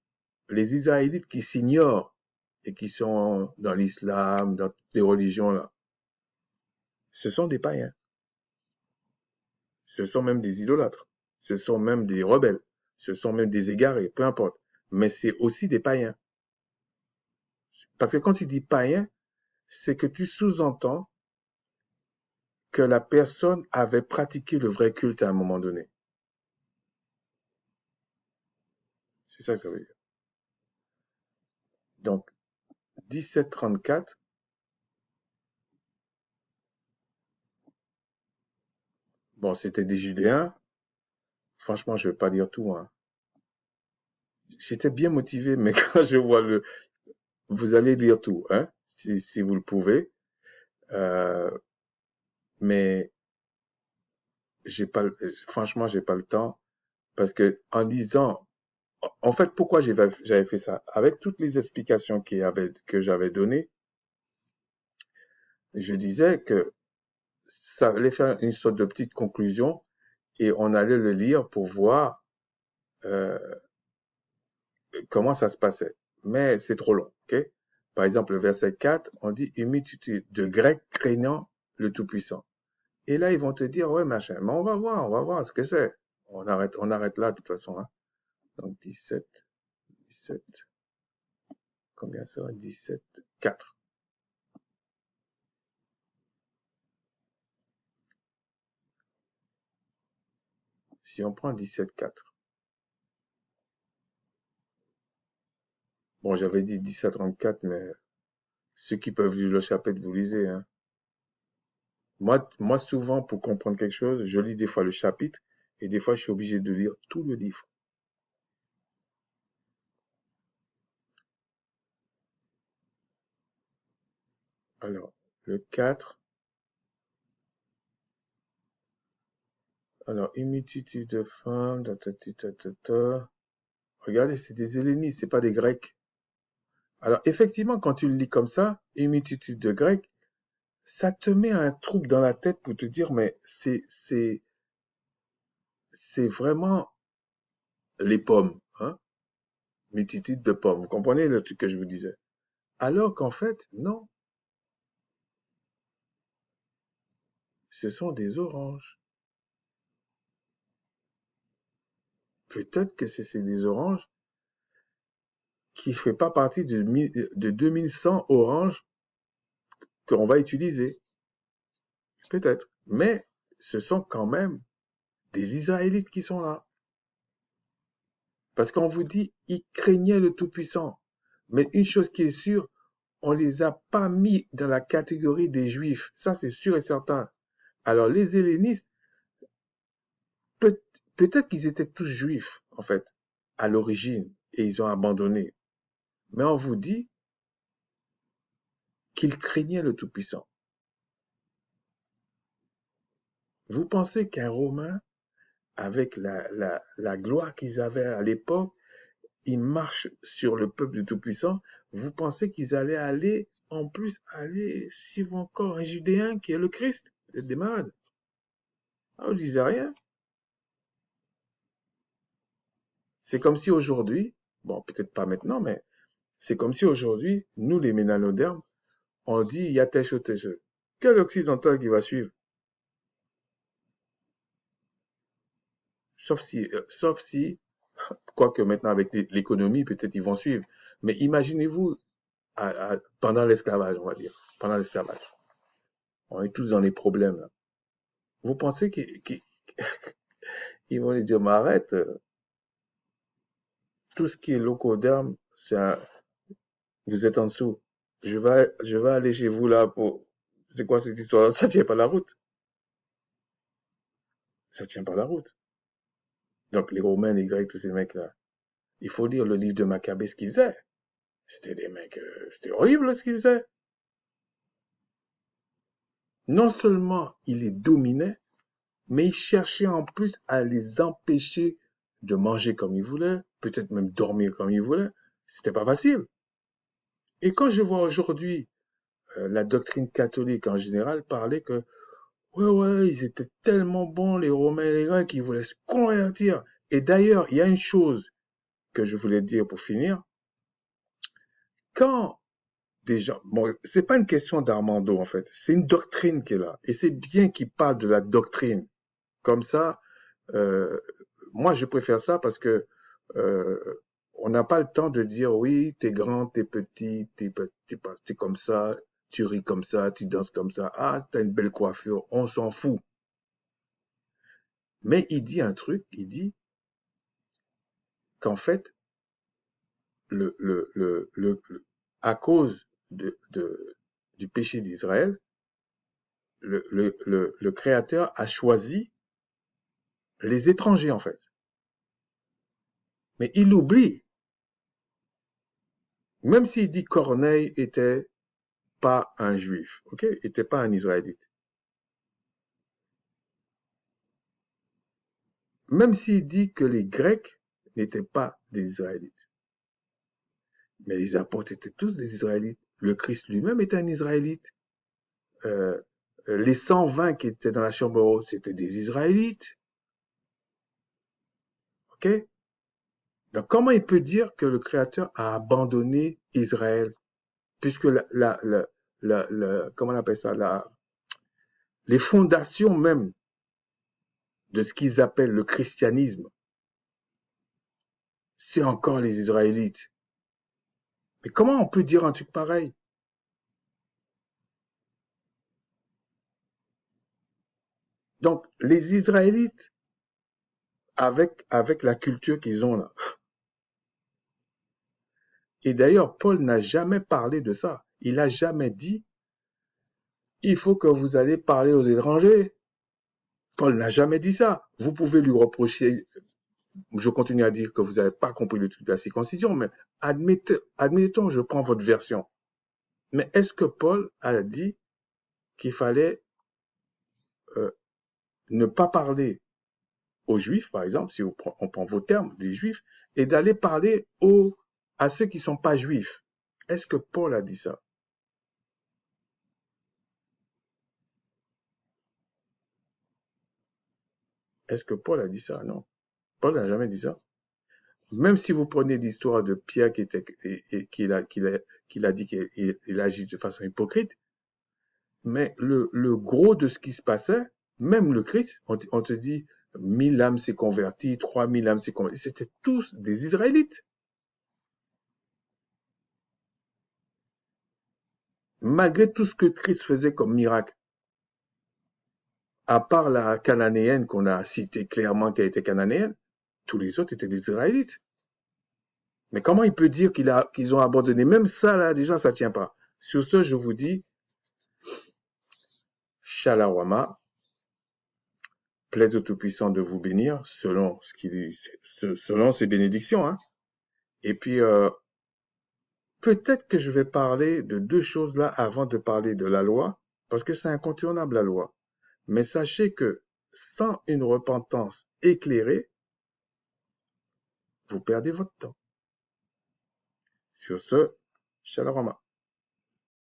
[SPEAKER 1] les Israélites qui s'ignorent et qui sont dans l'islam, dans les religions là, ce sont des païens. Ce sont même des idolâtres. Ce sont même des rebelles. Ce sont même des égarés, peu importe. Mais c'est aussi des païens. Parce que quand tu dis païen, c'est que tu sous-entends que la personne avait pratiqué le vrai culte à un moment donné. C'est ça que ça veut dire. Donc, 1734, bon, c'était des Judéens. Franchement, je ne vais pas dire tout, hein. J'étais bien motivé, mais quand je vois vous allez lire tout, hein, si vous le pouvez. Euh, mais franchement, j'ai pas le temps parce que en lisant, en fait, pourquoi j'avais fait ça? Avec toutes les explications que j'avais données, je disais que ça allait faire une sorte de petite conclusion et on allait le lire pour voir euh, comment ça se passait. Mais c'est trop long, ok? Par exemple, le verset 4, on dit une multitude de Grecs craignant le Tout-Puissant. Et là, ils vont te dire, ouais, machin, mais on va voir ce que c'est. On arrête là, de toute façon, hein. Donc, 17, combien ça va? 17, 4. Si on prend 17, 4. Bon, j'avais dit 17, 34, mais ceux qui peuvent lire le chapitre, vous lisez, hein. Moi, souvent, pour comprendre quelque chose, je lis des fois le chapitre et des fois, je suis obligé de lire tout le livre. Alors, le 4, alors, une multitude de femmes, regardez, c'est des Hellénistes, c'est pas des Grecs. Alors, effectivement, quand tu le lis comme ça, une multitude de Grecs, ça te met un trouble dans la tête pour te dire, mais c'est vraiment les pommes, hein? Multitude de pommes. Vous comprenez le truc que je vous disais? Alors qu'en fait, non, ce sont des oranges. Peut-être que c'est des oranges qui ne fait pas partie de 2100 oranges qu'on va utiliser. peut-être. Mais ce sont quand même des Israélites qui sont là. Parce qu'on vous dit, ils craignaient le Tout-Puissant. Mais une chose qui est sûre, on les a pas mis dans la catégorie des Juifs. Ça, c'est sûr et certain. Alors, les hellénistes, peut- peut-être qu'ils étaient tous Juifs, en fait, à l'origine, et ils ont abandonné. Mais on vous dit qu'ils craignaient le Tout-Puissant. Vous pensez qu'un Romain, avec la gloire qu'ils avaient à l'époque, ils marchent sur le peuple du Tout-Puissant, vous pensez qu'ils allaient aller, en plus, aller suivre encore un Judéen qui est le Christ? Vous êtes des malades. Ah, vous disait rien. C'est comme si aujourd'hui, bon, peut-être pas maintenant, mais c'est comme si aujourd'hui, nous, les ménalodermes, on dit, il y a telle chose, telle chose. Quel occidental qui va suivre? Sauf si, quoique maintenant avec l'économie, peut-être ils vont suivre. Mais imaginez-vous pendant l'esclavage, on va dire. Pendant l'esclavage. On est tous dans les problèmes, là. Vous pensez qu'ils vont lui dire, mais arrête, tout ce qui est locoderme, vous êtes en dessous. Je vais aller chez vous là pour, c'est quoi cette histoire? Ça tient pas la route. Ça tient pas la route. Donc, les Romains, les Grecs, tous ces mecs-là, il faut lire le livre de Maccabée, ce qu'ils faisaient. C'était des mecs, c'était horrible ce qu'ils faisaient. Non seulement ils les dominaient, mais ils cherchaient en plus à les empêcher de manger comme ils voulaient, peut-être même dormir comme ils voulaient. C'était pas facile. Et quand je vois aujourd'hui la doctrine catholique en général parler que ouais, ouais, ils étaient tellement bons, les Romains et les Grecs, qu'ils voulaient se convertir. Et d'ailleurs, il y a une chose que je voulais dire pour finir. Quand des gens, bon, c'est pas une question d'Armando, en fait. C'est une doctrine qui est là. Et c'est bien qu'il parle de la doctrine. Comme ça, euh, moi, je préfère ça parce que on n'a pas le temps de dire oui, t'es grand, t'es petit, t'es comme ça, tu ris comme ça, tu danses comme ça. Ah, t'as une belle coiffure. On s'en fout. Mais il dit un truc, il dit qu'en fait, à cause du péché d'Israël, le Créateur a choisi les étrangers, en fait. Mais il oublie, même s'il dit Corneille était pas un juif, ok, était pas un Israélite. Même s'il dit que les Grecs n'étaient pas des Israélites. Mais les apôtres étaient tous des Israélites. Le Christ lui-même était un Israélite. Euh, les 120 qui étaient dans la chambre haute, c'était des Israélites. Ok? Donc, comment il peut dire que le Créateur a abandonné Israël? Puisque comment on appelle ça, les fondations même de ce qu'ils appellent le christianisme, c'est encore les Israélites. Mais comment on peut dire un truc pareil? Donc, les Israélites, avec la culture qu'ils ont là. Et d'ailleurs, Paul n'a jamais parlé de ça. Il n'a jamais dit, il faut que vous allez parler aux étrangers. Paul n'a jamais dit ça. Vous pouvez lui reprocher, je continue à dire que vous n'avez pas compris le truc de la circoncision, mais admettons, je prends votre version. Mais est-ce que Paul a dit qu'il fallait euh, ne pas parler aux Juifs, par exemple, si on prend vos termes, des Juifs, et d'aller parler à ceux qui ne sont pas Juifs? Est-ce que Paul a dit ça? Est-ce que Paul a dit ça? Non. Paul n'a jamais dit ça. Même si vous prenez l'histoire de Pierre qu'il a dit qu'il agit de façon hypocrite, mais le gros de ce qui se passait, même le Christ, on te dit 1000 âmes s'est converties, 3000 âmes s'est converties, c'était tous des Israélites. Malgré tout ce que Christ faisait comme miracle. À part la cananéenne qu'on a citée clairement qu'elle était cananéenne, tous les autres étaient des Israélites. Mais comment il peut dire qu'ils ont abandonné? Même ça, là, déjà, ça tient pas. Sur ce, je vous dis, Shalawama, plaise au Tout-Puissant de vous bénir selon selon ses bénédictions, hein. Et puis, peut-être que je vais parler de deux choses là avant de parler de la loi, parce que c'est incontournable la loi. Mais sachez que sans une repentance éclairée, vous perdez votre temps. Sur ce, Shalom.